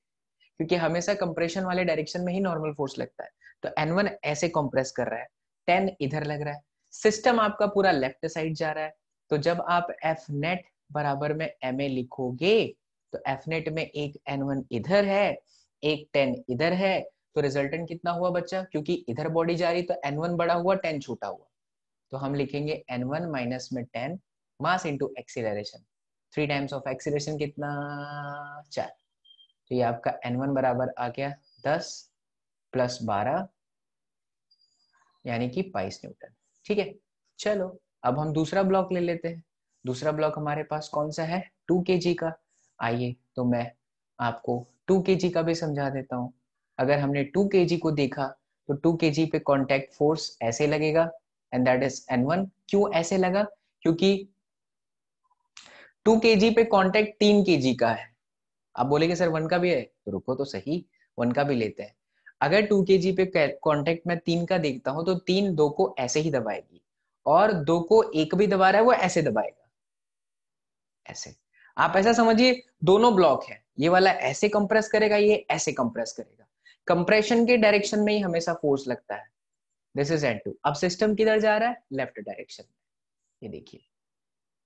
क्योंकि हमेशा कंप्रेशन वाले डायरेक्शन में ही नॉर्मल फोर्स लगता है। तो N1 ऐसे कंप्रेस कर रहा है, 10 इधर लग रहा है, सिस्टम आपका पूरा लेफ्ट साइड जा रहा है। तो जब आप F नेट बराबर में ma लिखोगे, तो F नेट में एक N1 इधर है, एक 10 इधर है, तो रिजल्टेंट कितना हुआ बच्चा, क्योंकि इधर बॉडी जा रही तो N1 बड़ा हुआ 10 छोटा हुआ, तो हम लिखेंगे N1 माइनस में 10 mass into acceleration, 3 times of acceleration कितना 4, तो ये आपका N1 बराबर आ गया 10 प्लस 12 यानी कि 22 न्यूटन। ठीक है, चलो अब हम दूसरा ब्लॉक ले लेते हैं। दूसरा ब्लॉक हमारे पास कौन सा है, 2 kg का। आइए तो मैं आपको 2 kg का भी समझा देता हूँ। अगर हमने 2 kg को देखा तो 2 kg पे कॉन्टैक्ट फोर्स ऐसे लगेगा, एंड दैट इज N1। क्यों ऐसे लगा, क्योंकि 2 kg पे कॉन्टैक्ट 3 kg का है। आप बोलेंगे सर 1 का भी है, तो रुको तो सही, 1 का भी लेते हैं। अगर 2 kg पे कांटेक्ट में 3 का देखता हूं, तो 3 2 को ऐसे ही दबाएगी, और 2 को 1 भी दबा रहा है वो ऐसे दबाएगा, ऐसे। आप ऐसा समझिए दोनों ब्लॉक है, ये वाला ऐसे कंप्रेस करेगा, ये ऐसे कंप्रेस करेगा, कंप्रेशन के डायरेक्शन में ही हमेशा फोर्स लगता है। This is N2। अब सिस्टम किधर जा रहा है, लेफ्ट डायरेक्शन में। ये देखिए,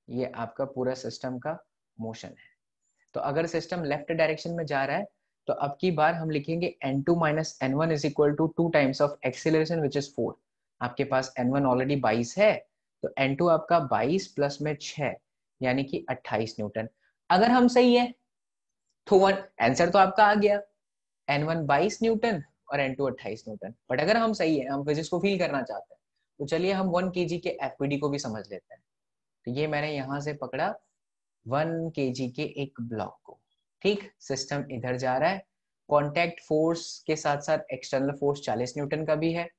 ये आपका पूरा सिस्टम का मोशन है। तो अगर सिस्टम लेफ्ट डायरेक्शन में जा रहा है, तो अब की बार हम लिखेंगे N2 minus N1 is equal to 2 times of acceleration which is 4। आपके पास N1 ऑलरेडी 22 है, तो N2 आपका 22 प्लस में 6 यानी कि 28 न्यूटन। अगर हम सही है तो आंसर तो आपका आ गया, N1 22 न्यूटन और N2 28 न्यूटन। बट अगर हम सही है, हम फिजिक्स को फील करना चाहते हैं, तो चलिए हम 1 kg के एफपीडी को भी समझ लेते हैं। तो ये मैंने यहां से पकड़ा 1 kg के एक ब्लॉक को, ठीक, सिस्टम इधर जा रहा है, कॉन्टैक्ट फोर्स के साथ साथ एक्सटर्नल फोर्स 40 न्यूटन का भी है,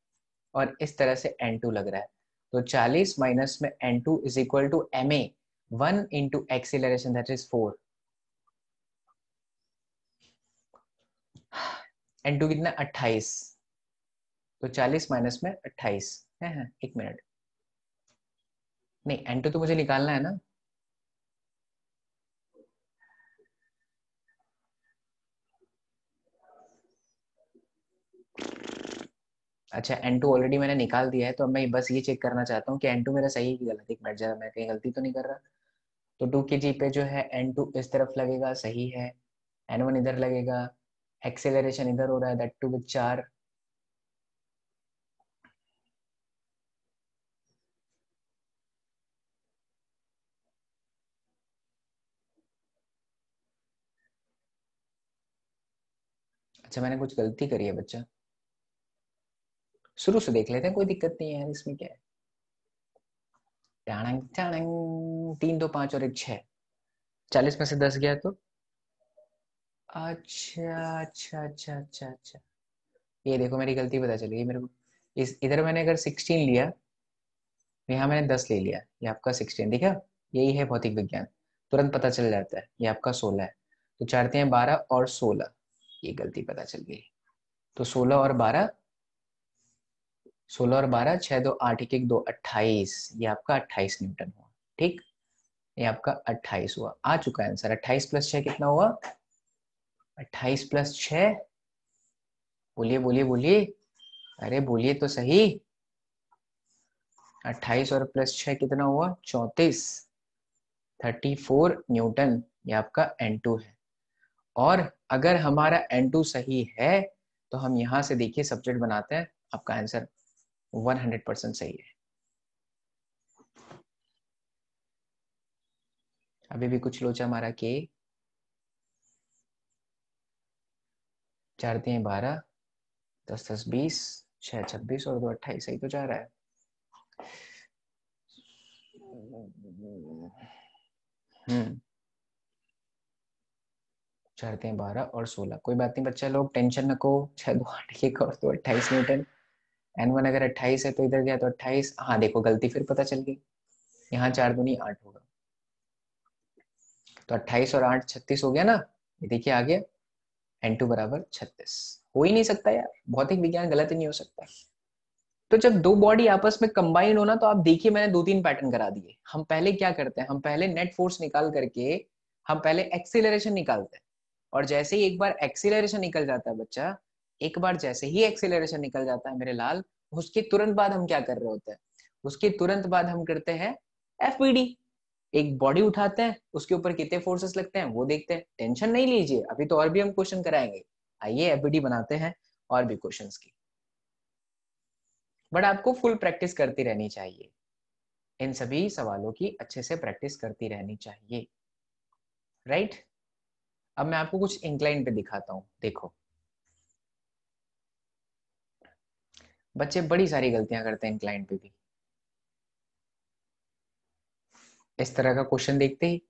और इस तरह से N2 लग रहा है। तो 40 माइनस में N2 is equal to ma, 1 into acceleration that is 4। N2 कितना 28, तो 40 माइनस में 28 है, एक मिनट, नहीं N2 तो मुझे निकालना है ना। अच्छा N2 ऑलरेडी मैंने निकाल दिया है, तो अब मैं बस ये चेक करना चाहता हूँ कि N2 मेरा सही है कि गलत। एक मिनट, जरा मैं कहीं गलती तो नहीं कर रहा। तो 2 kg पे जो है N2 इस तरफ लगेगा, सही है, N1 इधर लगेगा, एक्सेलरेशन इधर हो रहा है, दैट टू विद 4। अच्छा मैंने कुछ गलती करी है बच्चा, शुरू से देख लेते हैं, कोई दिक्कत नहीं है यार, इसमें क्या है। टाणंग टाणंग, 3 2 5 और 1 6, 40 में से 10 गया तो, अच्छा अच्छा अच्छा अच्छा अच्छा, ये देखो मेरी गलती पता चली मेरे को। इस इधर मैंने अगर 16 लिया, तो यहाँ मैंने 10 ले लिया, ये आपका 16 देखा, यही है भौतिक विज्ञान, तुरंत पता चल जाता है। ये आपका 16 है, तो 4 हैं 12 और 16, ये गलती पता चल गई। तो 16 और 12, 16 और 12, 6 2 8 1 1 2 28, ये आपका 28 न्यूटन हुआ। ठीक, ये आपका 28 हुआ, आ चुका है आंसर। 28 प्लस 6 कितना हुआ, 28 प्लस 6, बोलिए बोलिए बोलिए, अरे बोलिए तो सही। 28 और प्लस 6 कितना हुआ, 34, 34 न्यूटन, ये आपका N2 है। और अगर हमारा N2 सही है, तो हम यहां से देखिए सब्जेक्ट बनाते हैं, आपका आंसर 100% सही है। अभी भी कुछ लोचा मारा के, 4 3 12, 10 10 20, 6 26 और 2 28, सही तो जा रहा है। हम्म 4 3 12 और 16, कोई बात नहीं बच्चा लोग, टेंशन नको। 6 2 8 1 और 2 28 न्यूटन। N1 अगर 28 है तो इधर गया तो 28, हाँ देखो गलती फिर पता चल गई, यहाँ 4 दूनी 8 होगा, तो 28 और 8 36 हो गया ना। ये देखिए आ गया, N2 बराबर 36। हो ही नहीं सकता यार, भौतिक विज्ञान गलत ही नहीं हो सकता। तो जब दो बॉडी आपस में कंबाइन होना, तो आप देखिए मैंने 2 3 पैटर्न करा दिए। हम पहले क्या करते हैं, हम पहले नेट फोर्स निकाल करके हम पहले एक्सीलरेशन निकालते हैं, और जैसे ही एक बार एक्सीलरेशन निकल जाता है बच्चा, एक बार जैसे ही एक्सीलरेशन निकल जाता है मेरे लाल, उसके तुरंत बाद हम क्या कर रहे होते हैं, उसके तुरंत बाद हम करते हैं एफबीडी। एक बॉडी उठाते हैं, उसके ऊपर कितने फोर्सेस लगते हैं वो देखते हैं। टेंशन नहीं लीजिए, अभी तो और भी हम क्वेश्चन कराएंगे। आइए एफबीडी बनाते हैं और भी क्वेश्चंस की, बट आपको फुल प्रैक्टिस करती रहनी चाहिए, इन सभी सवालों की अच्छे से प्रैक्टिस करती रहनी चाहिए, राइट। अब मैं आपको कुछ इंक्लाइन पे दिखाता हूँ, देखो। बच्चे बड़ी सारी गलतियां करते हैं इंक्लाइन पे भी। इस तरह का क्वेश्चन देखते ही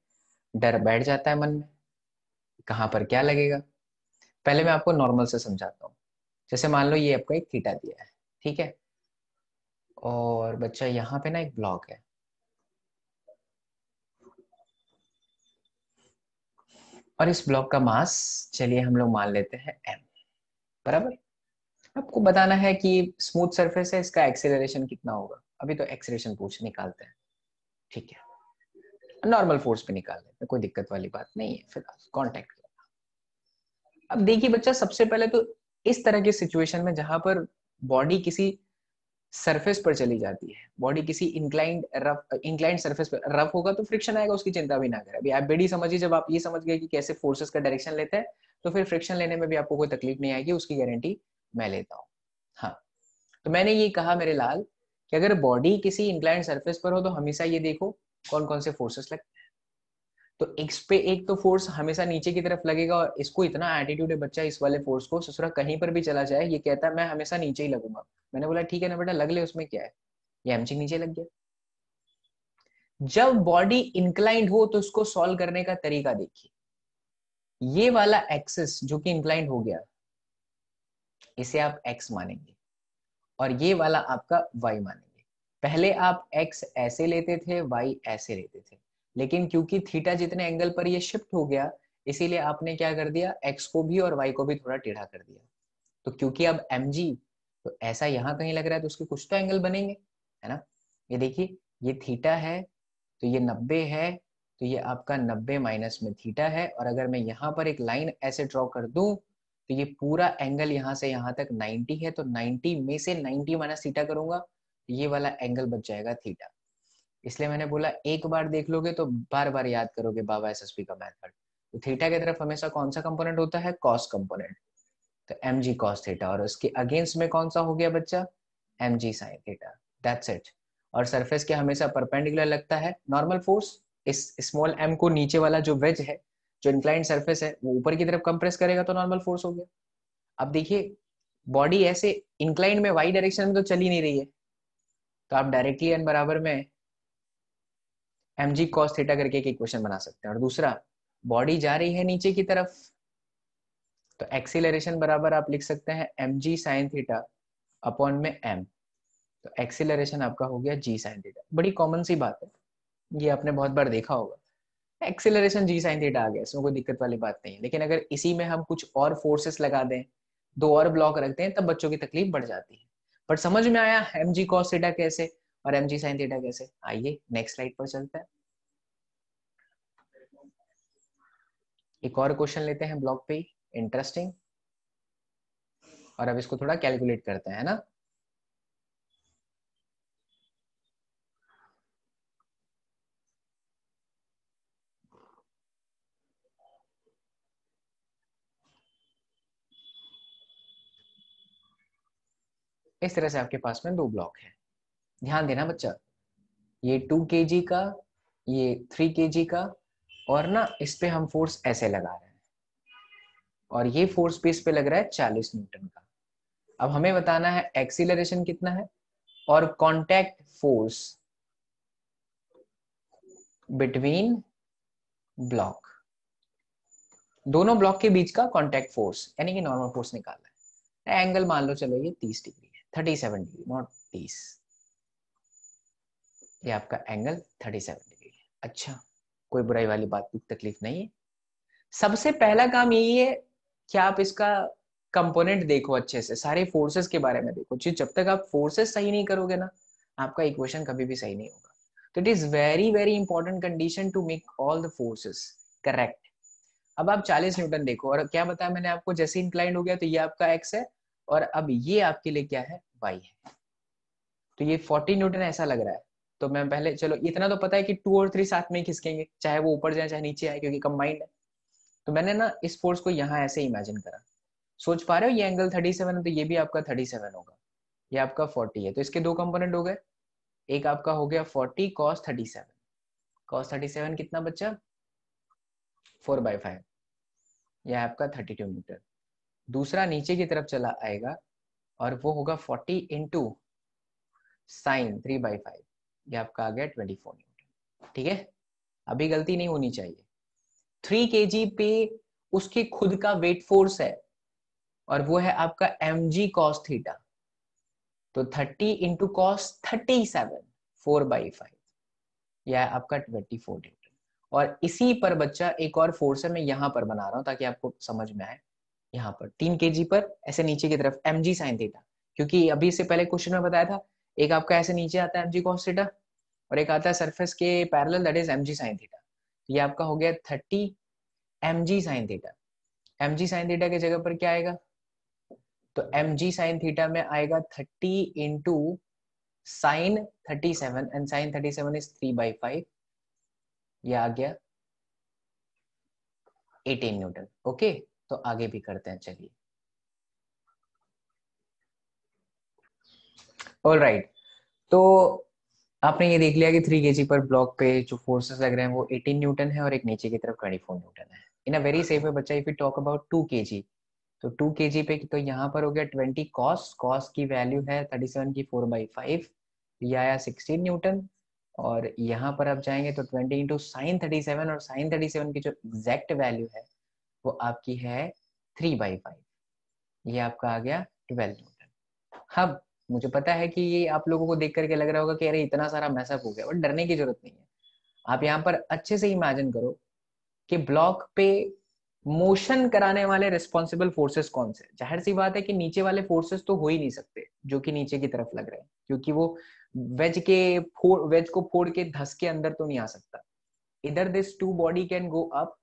डर बैठ जाता है मन में, कहाँ पर क्या लगेगा। पहले मैं आपको नॉर्मल से समझाता हूँ। जैसे मान लो ये आपका एक थीटा दिया है, ठीक है, और बच्चा यहाँ पे ना एक ब्लॉक है, और इस ब्लॉक का मास चलिए हम लोग मान लेते हैं m, बराबर। आपको बताना है कि स्मूथ सरफेस है, इसका एक्सेलरेशन कितना होगा। अभी तो एक्सेलरेशन पूछ निकालते हैं, ठीक है, नॉर्मल फोर्स पे निकाल लेते हैं, कोई दिक्कत वाली बात नहीं है। फिलहाल कांटेक्ट, अब देखिए बच्चा, सबसे पहले तो इस तरह की सिचुएशन में जहां पर बॉडी किसी सरफेस पर चली जाती है, बॉडी किसी इंक्लाइंड सरफेस पर, रफ होगा तो फ्रिक्शन आएगा, उसकी चिंता भी ना करें। अभी आप बेडी समझिए, जब आप ये समझ गए कि कैसे फोर्सेस का डायरेक्शन लेते हैं, तो फिर फ्रिक्शन लेने में भी आपको कोई तकलीफ नहीं आएगी, उसकी गारंटी मैं लेता हूँ। हाँ, तो मैंने ये कहा मेरे लाल कि अगर बॉडी किसी इंक्लाइंड सरफेस पर हो तो हमेशा ये देखो कौन कौन से फोर्सेस लगते हैं। तो एक्स पे एक तो फोर्स हमेशा नीचे की तरफ लगेगा, और इसको इतना एटीट्यूड है बच्चा इस वाले फोर्स को, ससुरा कहीं पर भी चला जाए ये कहता है मैं हमेशा नीचे ही लगूंगा। मैंने बोला ठीक है ना बेटा, लग ले, उसमें क्या है। ये एमचिंग नीचे लग गया। जब बॉडी इंक्लाइंड हो तो उसको सॉल्व करने का तरीका देखिए। ये वाला एक्सिस जो कि इंक्लाइंड हो गया, इसे आप एक्स मानेंगे, और ये वाला आपका वाई मानेंगे। पहले आप एक्स ऐसे लेते थे, वाई ऐसे लेते थे, लेकिन क्योंकि थीटा जितने एंगल पर ये शिफ्ट हो गया, इसीलिए आपने क्या कर दिया, एक्स को भी और वाई को भी थोड़ा टेढ़ा कर दिया। तो क्योंकि अब mg, तो ऐसा यहाँ कहीं लग रहा है, तो उसके कुछ तो एंगल बनेंगे, है ना। ये देखिए, ये थीटा है तो ये 90 है, तो ये आपका 90 माइनस में थीटा है। और अगर मैं यहाँ पर एक लाइन ऐसे ड्रॉ कर दूं, तो ये पूरा एंगल यहाँ से यहाँ तक 90 है, तो 90 में से 90 माइनस थीटा करूंगा, तो ये वाला एंगल बच जाएगा थीटा। इसलिए मैंने बोला एक बार देख लोगे तो बार बार याद करोगे बाबा एसएसपी का मेथड। तो थीटा की तरफ हमेशा कौन सा कंपोनेंट होता है, कॉस कंपोनेंट, तो एम जी कॉस थीटा। और उसके अगेंस्ट में कौन सा हो गया बच्चा, M G sine theta, that's it. और सरफेस के हमेशा परपेंडिकुलर लगता है नॉर्मल फोर्स। इस स्मॉल एम को नीचे वाला जो वेज है, जो इंक्लाइंड सरफेस है, वो ऊपर की तरफ कंप्रेस करेगा तो नॉर्मल फोर्स हो गया। अब देखिए, बॉडी ऐसे इंक्लाइंड में वाई डायरेक्शन में तो चल ही नहीं रही है, तो आप डायरेक्टली एन बराबर में एम जी कॉस थीटा करके एक इक्वेशन बना सकते हैं। और दूसरा, बॉडी जा रही है नीचे की तरफ, तो एक्सीलरेशन बराबर आप लिख सकते हैं M G sine theta upon में एम, तो एक्सीलरेशन आपका हो गया जी साइन थीटा। बड़ी कॉमन सी बात है, ये आपने बहुत बार देखा होगा, एक्सीलरेशन जी साइन थीटा आ गया, इसमें कोई दिक्कत वाली बात नहीं है। लेकिन अगर इसी में हम कुछ और फोर्सेस लगा दें, दो और ब्लॉक रखते हैं, तब बच्चों की तकलीफ बढ़ जाती है। पर समझ में आया एम जी कॉस थीटा कैसे और एम जी साइन थीटा कैसे। आइए नेक्स्ट स्लाइड पर चलते हैं, एक और क्वेश्चन लेते हैं ब्लॉक पे ही, इंटरेस्टिंग। और अब इसको थोड़ा कैलकुलेट करते हैं, है ना। इस तरह से आपके पास में दो ब्लॉक है, ध्यान देना बच्चा, ये 2 kg का, ये 3 kg का, और ना इस पे हम फोर्स ऐसे लगा रहे हैं। और ये फोर्स पे इस पे लग रहा है 40 न्यूटन का। अब हमें बताना है एक्सीलरेशन कितना है और कांटेक्ट फोर्स बिटवीन ब्लॉक, दोनों ब्लॉक के बीच का कांटेक्ट फोर्स यानी कि नॉर्मल फोर्स निकालना है। एंगल मान लो चलो ये 30 डिग्री है, 37 डिग्री नॉट 30, ये आपका एंगल 37 डिग्री है। अच्छा, कोई बुराई वाली बात की तकलीफ नहीं है। सबसे पहला काम यही है कि आप इसका कंपोनेंट देखो अच्छे से, सारे फोर्सेस के बारे में देखो। जब तक आप फोर्सेस सही नहीं करोगे ना, आपका इक्वेशन कभी भी सही नहीं होगा। तो it is very very important condition to make all the forces correct. अब आप 40 न्यूटन देखो, और क्या बताया मैंने आपको, जैसे इंक्लाइंड हो गया तो ये आपका एक्स है, और अब ये आपके लिए क्या है, वाई है। तो ये 40 न्यूटन ऐसा लग रहा है। तो मैं पहले, चलो इतना तो पता है कि 2 और 3 साथ में ही खिसकेंगे, चाहे वो ऊपर जाए चाहे नीचे आए, क्योंकि कंबाइंड है। तो मैंने ना इस फोर्स को यहाँ ऐसे इमेजिन करा। सोच पा रहे हो, ये एंगल 37 है तो ये भी आपका 37 होगा, ये आपका 40 है। तो इसके दो कंपोनेंट हो गए, एक आपका हो गया 40 cos 37, cos 37 कितना बच्चा, 4/5, यह आपका 32 न्यूटन। दूसरा नीचे की तरफ चला आएगा और वो होगा 40 इंटू साइन 3/5, ये आपका आ गया 24 न्यूटन। ठीक है, अभी गलती नहीं होनी चाहिए। 3 kg पे उसके खुद का वेट फोर्स है, और वो है आपका mg cos थीटा। तो 30 इंटू कॉस 37, 4/5, यह है आपका 24 न्यूटन। और इसी पर बच्चा एक और फोर्स है, मैं यहाँ पर बना रहा हूँ ताकि आपको समझ में आए। यहाँ पर 3 kg पर ऐसे नीचे की तरफ mg sin थीटा, क्योंकि अभी से पहले क्वेश्चन में बताया था, एक आपका ऐसे नीचे आता है mg cos थीटा, और एक आता है सरफेस के parallel, that is mg sin theta. ये आपका हो गया 30 mg sin theta. mg sin theta की जगह पर क्या आएगा, तो mg sin थीटा में आएगा 30 into sine 37, and sine 37 is 3/5, ये आ गया 18 न्यूटन। ओके, तो आगे भी करते हैं, चलिए। ऑलराइट, तो आपने ये देख लिया कि 3 kg पर ब्लॉक पे जो फोर्सेस लग रहे हैं वो 18 न्यूटन है, और एक नीचे की तरफ 24 न्यूटन है। इन अ वेरी सेफ वे बच्चा, if you talk about 2 kg, तो 2 kg पे तो यहाँ पर हो गया 20 cos, cos की वैल्यू है 37 की 4/5, ये आया 16 न्यूटन। और यहाँ पर आप जाएंगे तो 20 इंटू साइन 37, और साइन 37 की जो एग्जैक्ट वैल्यू है वो आपकी है 3/5, ये आपका आ गया 12 न्यूटन। अब मुझे पता है कि ये आप लोगों को देख करके लग रहा होगा कि अरे इतना सारा मैसअप हो गया, बट डरने की जरूरत नहीं है। आप यहाँ पर अच्छे से इमेजिन करो कि ब्लॉक पे मोशन कराने वाले रिस्पॉन्सिबल फोर्सेस कौन से। जाहिर सी बात है कि नीचे वाले फोर्सेस तो हो ही नहीं सकते जो कि नीचे की तरफ लग रहे हैं, क्योंकि वो वेज को फोड़ के धस के अंदर तो नहीं आ सकता। इधर this two body can go up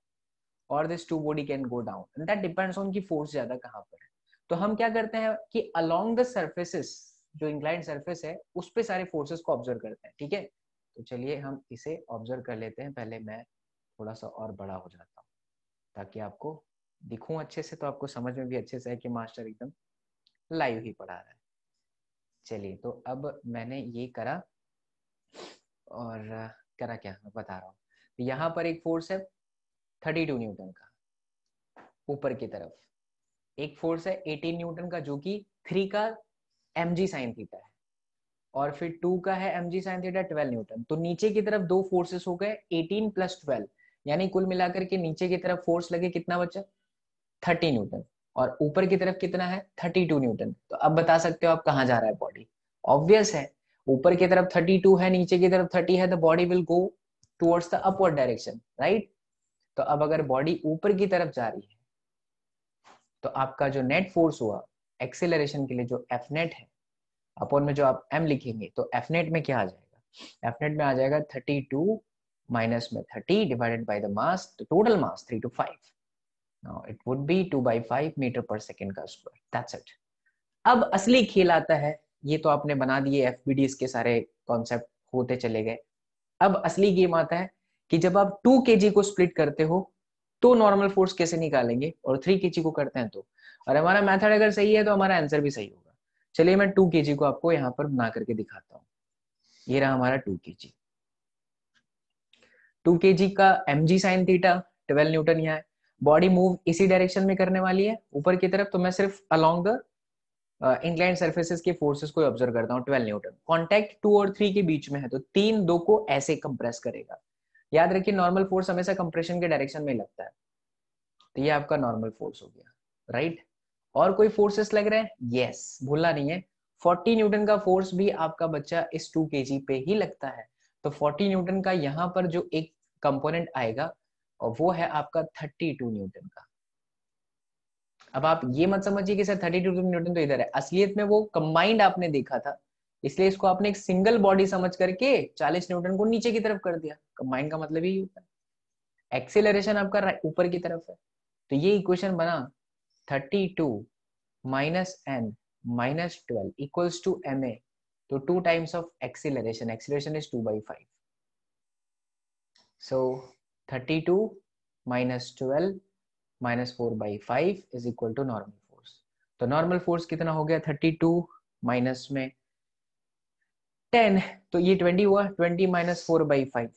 और this two body can go down, and that depends on की फोर्स ज्यादा कहाँ पर है। तो हम क्या करते हैं कि अलोंग द सर्फेसिस, जो इंक्लाइंड सर्फेस है उस पे सारे फोर्सेस को ऑब्जर्व करते हैं। ठीक है, तो चलिए हम इसे ऑब्जर्व कर लेते हैं। पहले मैं थोड़ा सा और बड़ा हो जाता हूँ ताकि आपको दिखूं अच्छे से, तो आपको समझ में भी अच्छे से है कि मास्टर एकदम लाइव ही पढ़ा रहा है। चलिए, तो अब मैंने ये करा, और करा क्या मैं बता रहा हूँ। यहाँ पर एक फोर्स है 32 न्यूटन का ऊपर की तरफ, एक फोर्स है 18 न्यूटन का जो कि 3 का mg sin थीटा है, और फिर 2 का है mg sin थीटा 12 न्यूटन। तो नीचे की तरफ दो फोर्सेस हो गए 18 प्लस 12, यानी कुल मिलाकर के नीचे की तरफ फोर्स लगे कितना बच्चा, 30 न्यूटन, और ऊपर की तरफ कितना है 32 न्यूटन। तो अब बता सकते हो आप कहाँ जा रहा है बॉडी। ऑब्वियस है, ऊपर की तरफ 32 है, नीचे की तरफ 30 है, the body will go towards the upward direction, right. तो अब अगर बॉडी ऊपर की तरफ जा रही है तो आपका जो नेट फोर्स हुआ एक्सेलरेशन के लिए, जो एफ नेट है, अपॉन में जो आप m लिखेंगे, तो एफ नेट में क्या आ जाएगा, एफ नेट में आ जाएगा 32 माइनस में 30 डिवाइडेड बाय द मास, तो total mass 3 to 5, now it would be 2/5 metre पर सेकेंड का स्क्वायर, दैट्स इट। अब असली खेल आता है, ये तो आपने बना दिए एफबीडीज के सारे कॉन्सेप्ट होते चले गए। अब असली गेम आता है कि जब आप 2 kg को स्प्लिट करते हो तो नॉर्मल फोर्स कैसे निकालेंगे, और 3 kg को करते हैं तो। और हमारा मेथड अगर सही है तो हमारा आंसर भी सही होगा। चलिए मैं 2 kg को आपको यहाँ पर बना करके दिखाता हूँ। ये रहा हमारा 2 kg। 2 kg का mg sin थीटा 12 न्यूटन यहाँ है, बॉडी मूव इसी डायरेक्शन में करने वाली है ऊपर की तरफ, तो मैं सिर्फ अलोंग द इंक्लाइंड सर्फेसेस के फोर्सेस को ऑब्जर्व करता हूँ 12 न्यूटन। कॉन्टैक्ट 2 और 3 के बीच में है तो 3 2 को ऐसे कंप्रेस करेगा। याद रखिए नॉर्मल फोर्स हमेशा कंप्रेशन के डायरेक्शन में लगता है, तो ये आपका नॉर्मल फोर्स हो गया, राइट। और कोई फोर्सेस लग रहे हैं? यस, भूलना नहीं है 40 न्यूटन का फोर्स भी आपका बच्चा इस 2 kg पे ही लगता है। तो 40 न्यूटन का यहाँ पर जो एक कंपोनेंट आएगा और वो है आपका 32 न्यूटन का। अब आप ये मत समझिए कि सर 32 न्यूटन तो इधर है, असलियत में वो कंबाइंड आपने देखा था, इसलिए इसको आपने एक सिंगल बॉडी समझ करके 40 न्यूटन को नीचे की तरफ कर दिया। कंबाइंड का मतलब ही होता है। एक्सीलरेशन आपका ऊपर की तरफ है, तो ये इक्वेशन बना 32 minus n minus 12 equals to ma, तो 2 times of acceleration, acceleration is 2/5, so 32 minus 12 minus 4/5 is equal to normal force. तो नॉर्मल फोर्स कितना हो गया? 32 माइनस में 10, तो ये 20 हुआ, 20 माइनस 4/5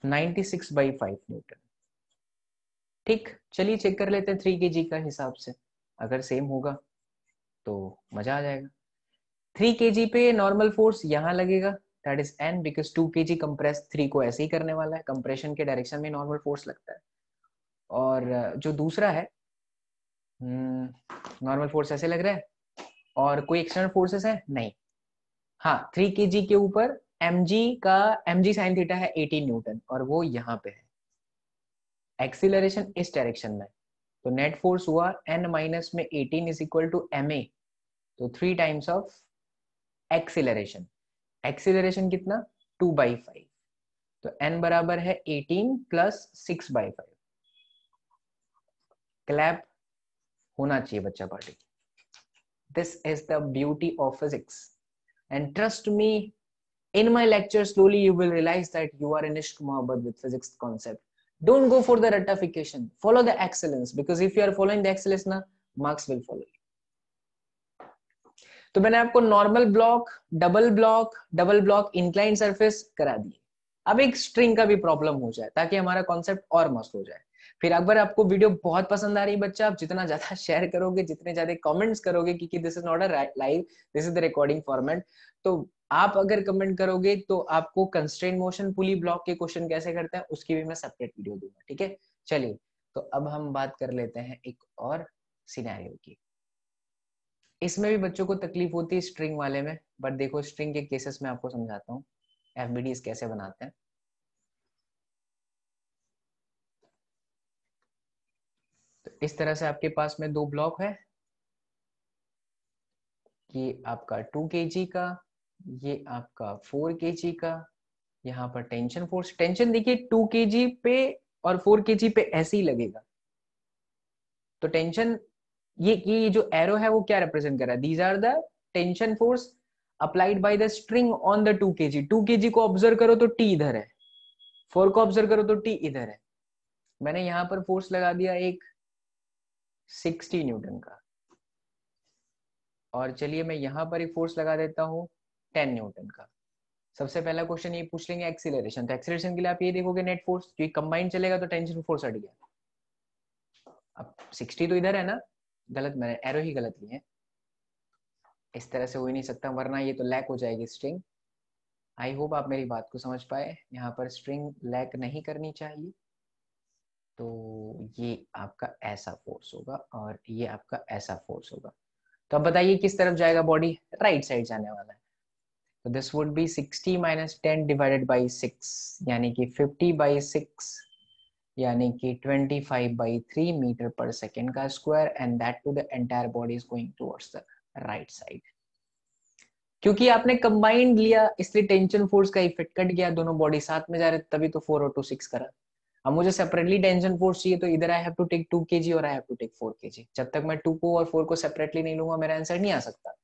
96/5 न्यूटन। ठीक, चलिए चेक कर लेते हैं 3 kg का हिसाब से, अगर सेम होगा तो मजा आ जाएगा। 3 kg पे नॉर्मल फोर्स यहाँ लगेगा, that is n, because 2 kg compress 3 को ऐसे ही करने वाला है, कंप्रेशन के डायरेक्शन में नॉर्मल फोर्स लगता है। और जो दूसरा है नॉर्मल फोर्स ऐसे लग रहा है, और कोई एक्सटर्नल फोर्सेस है नहीं। हाँ, 3 kg के ऊपर mg साइन थीटा है 18 न्यूटन, और वो यहाँ पे है। एक्सीलरेशन इस डायरेक्शन में, तो नेट फोर्स हुआ n माइनस में 18 इज इक्वल टू ma, तो 3 टाइम्स ऑफ एक्सीलरेशन। एक्सीलरेशन कितना? 2/5, तो n बराबर है 18 प्लस 6/5। क्लैप होना चाहिए बच्चा party. This is the beauty of physics, and trust me, in my lecture slowly you will realize that you are in ishq mohabbat with physics concept. Don't go for the ratification, follow the excellence, because if you are following the excellence na, marks will follow you. तो मैंने आपको normal block, double block, incline surface करा दी। अब एक स्ट्रिंग का भी प्रॉब्लम हो जाए ताकि हमारा कॉन्सेप्ट और मस्त हो जाए। फिर अगर आपको वीडियो बहुत पसंद आ रही है बच्चा, आप जितना ज्यादा शेयर करोगे, जितने ज्यादा कमेंट्स करोगे, क्योंकि this is not a live, this is the recording format, तो आप अगर कमेंट करोगे तो आपको कंस्ट्रेंट मोशन पुली ब्लॉक के क्वेश्चन कैसे करते हैं उसकी भी मैं सेपरेट वीडियो दूंगा, ठीक है। चलिए, तो अब हम बात कर लेते हैं एक और सिनेरियो की। इसमें भी बच्चों को तकलीफ होती है स्ट्रिंग वाले में, बट देखो स्ट्रिंग के केसेस में आपको समझाता हूँ एफबीडीज कैसे बनाते हैं। तो इस तरह से आपके पास में 2 ब्लॉक है, ये आपका 2 kg का, ये आपका 4 kg का। यहाँ पर टेंशन फोर्स, टेंशन देखिए 2 kg पे और 4 kg पे ऐसे ही लगेगा। तो टेंशन, ये जो एरो है वो क्या रिप्रेजेंट कर रहा है? These are the tension force applied by the string on the 2 kg। 2 kg को ऑब्जर्व करो तो टी इधर है, 4 को ऑब्जर्व करो तो टी इधर है। मैंने यहां पर फोर्स लगा दिया एक 60 न्यूटन का, और चलिए मैं यहां पर एक फोर्स लगा देता हूं 10 न्यूटन का। सबसे पहला क्वेश्चन ये पूछ लेंगे एक्सीलरेशन, तो एक्सीलरेशन के लिए आप ये देखोगे नेट फोर्स, क्योंकि कंबाइन चलेगा तो टेंशन फोर्स हट गया। अब 60 तो इधर है ना, गलत, मैंने एरो ही गलत लिए, इस तरह से हो ही नहीं सकता, वरना ये तो लैक हो जाएगी स्ट्रिंग। आई होप आप मेरी बात को समझ पाए, यहाँ पर स्ट्रिंग लैक नहीं करनी चाहिए। तो ये आपका ऐसा फोर्स होगा और ये आपका ऐसा फोर्स होगा। तो अब बताइए किस तरफ जाएगा बॉडी? राइट साइड जाने वाला है। तो this would be 60 minus 10 divided by 6, यानी कि 50/6, यानी कि 25/3 मीटर पर सेकेंड का square, and that to the entire body is going towards the right side. क्योंकि आपने कंबाइंड लिया इसलिए टेंशन फोर्स का इफेक्ट कट गया, दोनों बॉडी साथ में जा रहे, तभी तो 4 और 2 6 करा। अब मुझे सेपरेटली टेंशन फोर्स चाहिए, तो इधर I have to take 2 kg और I have to take 4 kg। जब तक मैं 2 को और 4 को सेपरेटली नहीं लूंगा मेरा आंसर नहीं आ सकता,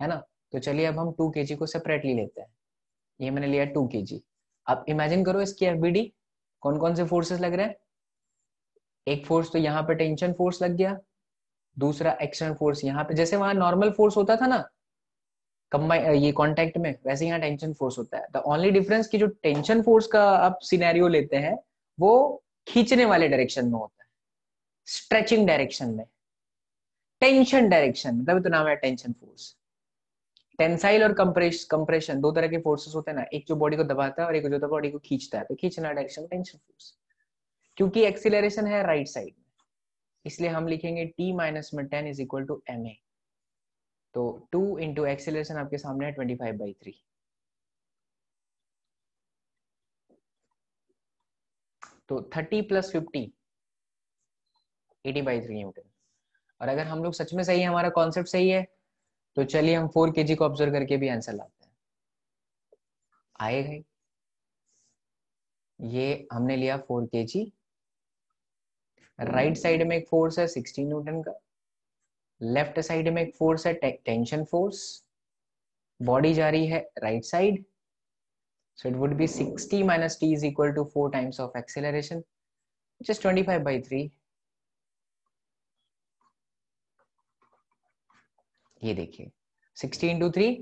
है ना। तो चलिए अब हम 2 kg को सेपरेटली लेते हैं। ये मैंने लिया 2 kg। अब इमेजिन करो इसकी एफबीडी, कौन कौन से फोर्सेस लग रहे हैं? एक फोर्स तो यहाँ पे टेंशन फोर्स लग गया, दूसरा एक्सटर्नल फोर्स यहाँ पे, जैसे वहां नॉर्मल फोर्स होता था ना, ये कांटेक्ट में, वैसे यहाँ टेंशन फोर्स होता है। द ओनली डिफरेंस कि जो टेंशन फोर्स का आप सिनेरियो लेते हैं वो खींचने वाले डायरेक्शन में होता है, स्ट्रेचिंग डायरेक्शन में। टेंशन डायरेक्शन मतलब तो नाम है टेंशन फोर्स। टेंसाइल और कंप्रेशन दो तरह के फोर्सेस होते हैं ना, एक जो बॉडी को दबाता है और एक जो बॉडी को खींचता है, तो खींचना डायरेक्शन टेंशन फोर्स। क्योंकि एक्सीलरेशन है राइट साइड में, इसलिए हम लिखेंगे t माइनस में 10 इज इक्वल टू ma। तो 2 इंटू एक्सीलरेशन आपके सामने है 25/3। तो 30 प्लस 50 80/3 न्यूटन। और अगर हम लोग सच में सही है, हमारा कॉन्सेप्ट सही है, तो चलिए हम 4 kg को ऑब्जर्व करके भी आंसर लाते हैं। आएगा ही। ये हमने लिया 4 kg। राइट साइड में एक फोर्स है 16 न्यूटन का, लेफ्ट साइड में एक फोर्स है टेंशन फोर्स। बॉडी जा रही है right side, so it would be 60 minus t is equal to 4 times of acceleration, which is 25/3। ये देखिए 60 into 3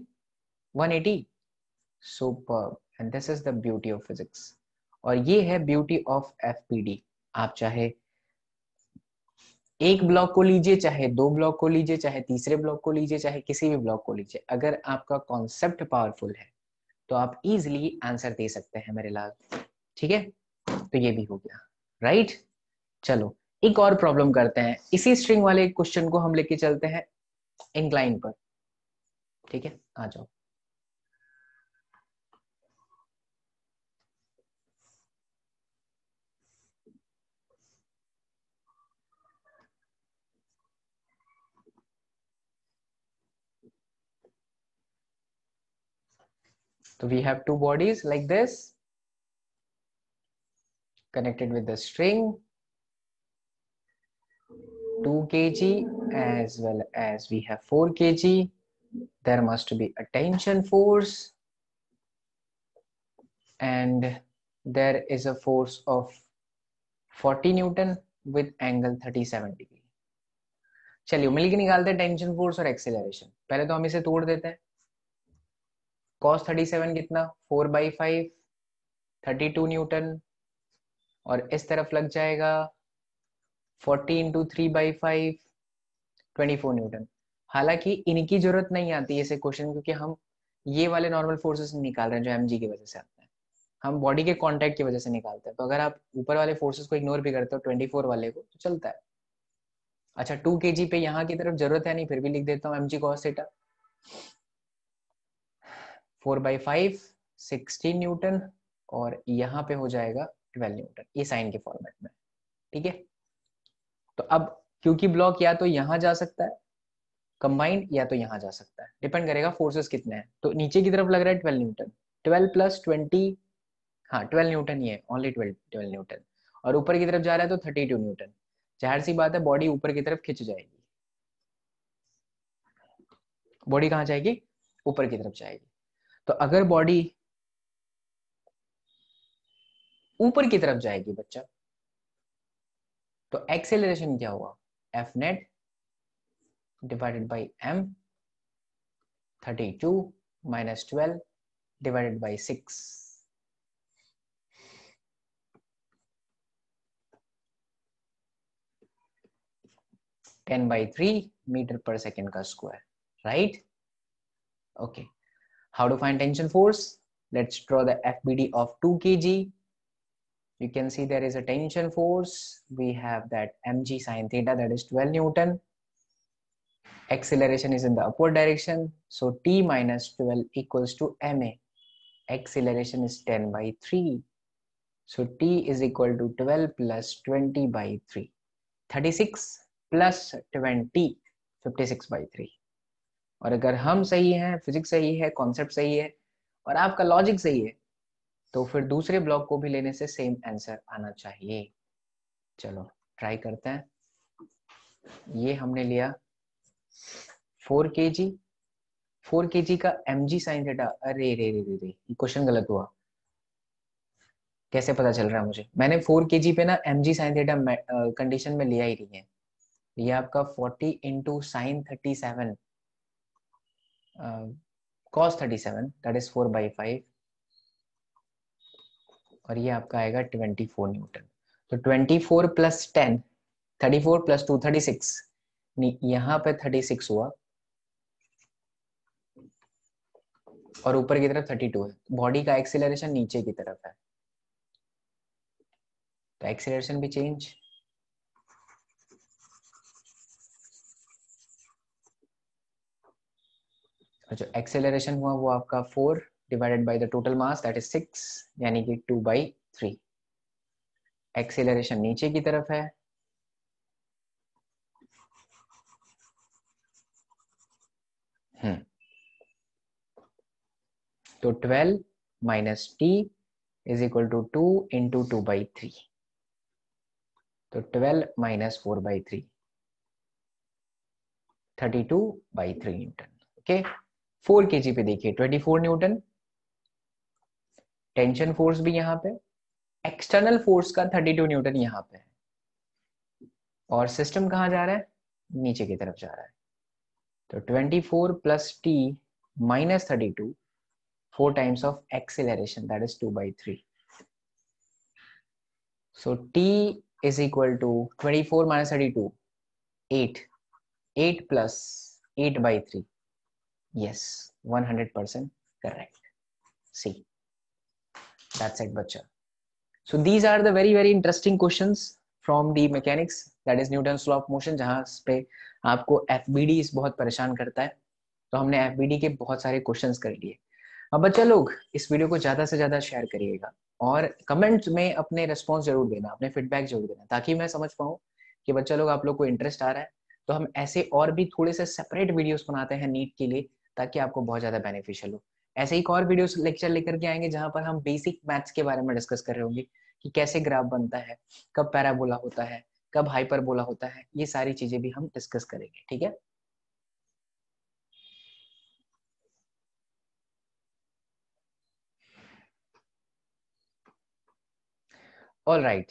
180। Super. And this is the beauty of physics, और ये है ब्यूटी ऑफ एफपीडी। आप चाहे एक ब्लॉक को लीजिए, चाहे दो ब्लॉक को लीजिए, चाहे तीसरे ब्लॉक को लीजिए, चाहे किसी भी ब्लॉक को लीजिए, अगर आपका कॉन्सेप्ट पावरफुल है तो आप इजीली आंसर दे सकते हैं मेरे लाल। ठीक है, तो ये भी हो गया राइट। चलो एक और प्रॉब्लम करते हैं, इसी स्ट्रिंग वाले क्वेश्चन को हम लेके चलते हैं इंक्लाइन पर। ठीक है, आ जाओ। So we have two bodies like this connected with the string 2 kg, as well as we have 4 kg. There must be a tension force and there is a force of 40 Newton with angle 37 degree. चलिए मिलकर निकालते हैं टेंशन फोर्स और एक्सेलरेशन। पहले तो हम इसे तोड़ देते हैं। cos 37 कितना 4/5 32 न्यूटन, और इस तरफ लग जाएगा 40 इंटू 3/5 24 न्यूटन। हालांकि इनकी जरूरत नहीं आती ऐसे क्वेश्चन, क्योंकि हम ये वाले नॉर्मल फोर्सेस निकाल रहे हैं जो एमजी की वजह से आते हैं, हम बॉडी के कांटेक्ट की वजह से निकालते हैं। तो अगर आप ऊपर वाले फोर्सेस को इग्नोर भी करते हो 24 वाले को, तो चलता है। अच्छा 2 kg पे यहाँ की तरफ जरूरत है नहीं, फिर भी लिख देता हूँ mg cos थीटा 4/5 16 न्यूटन, और यहाँ पे हो जाएगा 12 न्यूटन, ये साइन के फॉर्मेट में। ठीक है, तो अब क्योंकि ब्लॉक या तो यहाँ जा सकता है कंबाइंड, या तो यहाँ जा सकता है, डिपेंड करेगा फोर्सेस कितने हैं। तो नीचे की तरफ लग रहा है 12 न्यूटन, 12 प्लस 20, हाँ 12 न्यूटन ही है, ओनली 12 न्यूटन। और ऊपर की तरफ जा रहा है तो 32 न्यूटन। जाहिर सी बात है बॉडी ऊपर की तरफ खिंच जाएगी। बॉडी कहाँ जाएगी? ऊपर की तरफ जाएगी। तो अगर बॉडी ऊपर की तरफ जाएगी बच्चा, तो एक्सेलरेशन क्या हुआ? F net divided by m, 32 minus 12 divided by 6। 10/3 metre पर सेकेंड का square, right? Okay. How to find tension force? Let's draw the FBD of 2 kg. You can see there is a tension force. We have that mg sine theta, that is 12 Newton. Acceleration is in the upward direction. So t minus 12 equals to ma. Acceleration is 10/3. So t is equal to 12 plus 20/3. 36 plus 20, 56/3. और अगर हम सही हैं, फिजिक्स सही है, कॉन्सेप्ट सही है और आपका लॉजिक सही है, तो फिर दूसरे ब्लॉक को भी लेने से सेम आंसर आना चाहिए। चलो ट्राई करते हैं। ये हमने लिया 4 kg, 4 kg का mg साइन थीटा। अरे रे रे रे रे, ये क्वेश्चन गलत हुआ। कैसे पता चल रहा है मुझे? मैंने 4 kg पे ना mg साइन थीटा कंडीशन में लिया ही नहीं है। ये आपका 40 into sine 37 cos 37 that is 4/5 और ये आपका आएगा 24 न्यूटन। तो 24 प्लस 10 34 प्लस 2 36 यहाँ पे 36 हुआ और ऊपर की तरफ 32 है। बॉडी का एक्सीलरेशन नीचे की तरफ है तो एक्सीलरेशन भी चेंज। जो एक्सेलरेशन हुआ वो आपका 4 divided by the total mass that is 6 यानी कि 2/3। एक्सेलरेशन नीचे की तरफ है तो 12 minus T is equal to 2 into 2/3। तो 12 माइनस 4/3 32/3 न्यूटन। ओके 4 केजी पे देखिए 24 न्यूटन। टेंशन फोर्स भी यहाँ पे, एक्सटर्नल फोर्स का 32 न्यूटन यहाँ पे है और सिस्टम कहाँ जा रहा है, नीचे की तरफ जा रहा है। तो 24 plus T minus 32 4 times of acceleration that is 2/3. So t is equal to 24 minus 32 8 8 plus 8/3. Yes, 100% correct. See, that's it bacha. So these are the very interesting questions from the mechanics that is Newton's law of motion जहाँ पे आपको FBD बहुत परेशान करता है। तो हमने FBD के बहुत सारे क्वेश्चंस कर लिए। अब बच्चा लोग इस वीडियो को ज्यादा से ज्यादा शेयर करिएगा और कमेंट में अपने रिस्पॉन्स जरूर देना, अपने फीडबैक जरूर देना ताकि मैं समझ पाऊँ कि बच्चा लोग आप लोग को इंटरेस्ट आ रहा है। तो हम ऐसे और भी थोड़े से सेपरेट वीडियोस बनाते हैं नीट के लिए ताकि आपको बहुत ज्यादा बेनिफिशियल हो। ऐसे एक और वीडियोस लेक्चर लेकर के आएंगे जहां पर हम बेसिक मैथ्स के बारे में डिस्कस कर रहे होंगे कि कैसे ग्राफ बनता है, कब पैराबोला होता है, कब हाइपरबोला होता है, ये सारी चीजें भी हम डिस्कस करेंगे। ठीक है, ऑल राइट।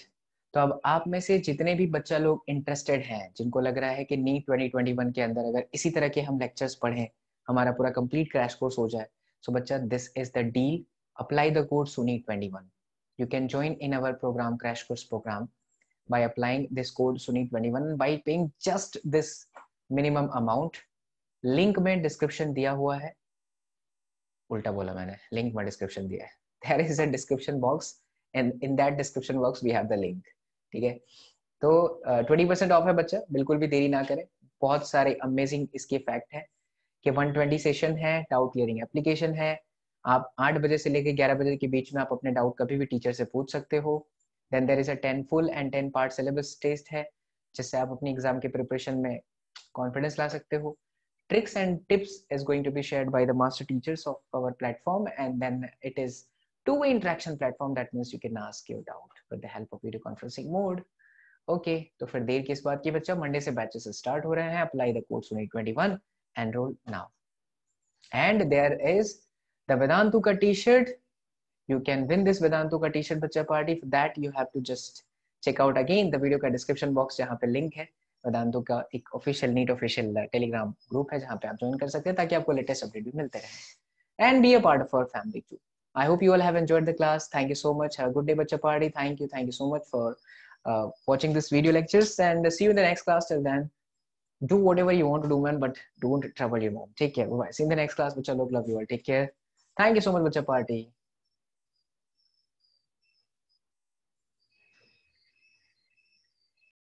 तो अब आप में से जितने भी बच्चा लोग इंटरेस्टेड हैं, जिनको लग रहा है कि नीट 2021 के अंदर अगर इसी तरह के हम लेक्चर्स पढ़ें, हमारा पूरा कंप्लीट क्रैश कोर्स हो जाए, सो बच्चा this is the deal. Apply the code Suneet 21। You can join in our program crash course program by applying this code सुनीट 21 by paying just this minimum amount। Link में डिस्क्रिप्शन दिया हुआ है, उल्टा बोला मैंने, लिंक में डिस्क्रिप्शन दिया है। there is a description box and in that description box we have the link। ठीक है, तो 20% ऑफ है बच्चा, बिल्कुल भी देरी ना करें। बहुत सारे अमेजिंग इसके फैक्ट है कि 120 सेशन है, डाउट क्लियरिंग एप्लीकेशन है। आप 8 बजे से लेकर 11 बजे के बीच में आप अपने डाउट कभी भी टीचर से पूछ सकते हो। Then there is a 10 full and 10 part syllabus test है जिससे आप अपनी एग्जाम के प्रिपरेशन में कॉन्फिडेंस ला सकते हो। Tricks and tips is going to be shared by the master teachers of our platform, and then it is two-way interaction platform. That means you can ask your doubt with the help of video conferencing mode। Okay तो फिर देर किस बात की बच्चा, मंडे से बैचेस स्टार्ट हो रहे हैं। Apply the code Suneet 21, enroll now. And there is the Vedantu का T shirt. You can win this Vedantu का टी शर्ट बच्चा party. For that you have to just check out again the video का डिस्क्रिप्शन बॉक्स जहाँ पे लिंक है। वेदांतु का एक official NEET official Telegram group है जहाँ पे आप ज्वाइन कर सकते हैं ताकि आपको लेटेस्ट अपडेट भी मिलते रहे and be a part of our family too. I hope you all have enjoyed the class. Thank you so much. Have a good day, Bacha Party. Thank you so much for watching this video lectures, and see you in the next class. Till then, do whatever you want to do, man, but don't trouble your mom. Take care. Bye bye. See you in the next class, Bacha. Love you all. Take care. Thank you so much, Bacha Party.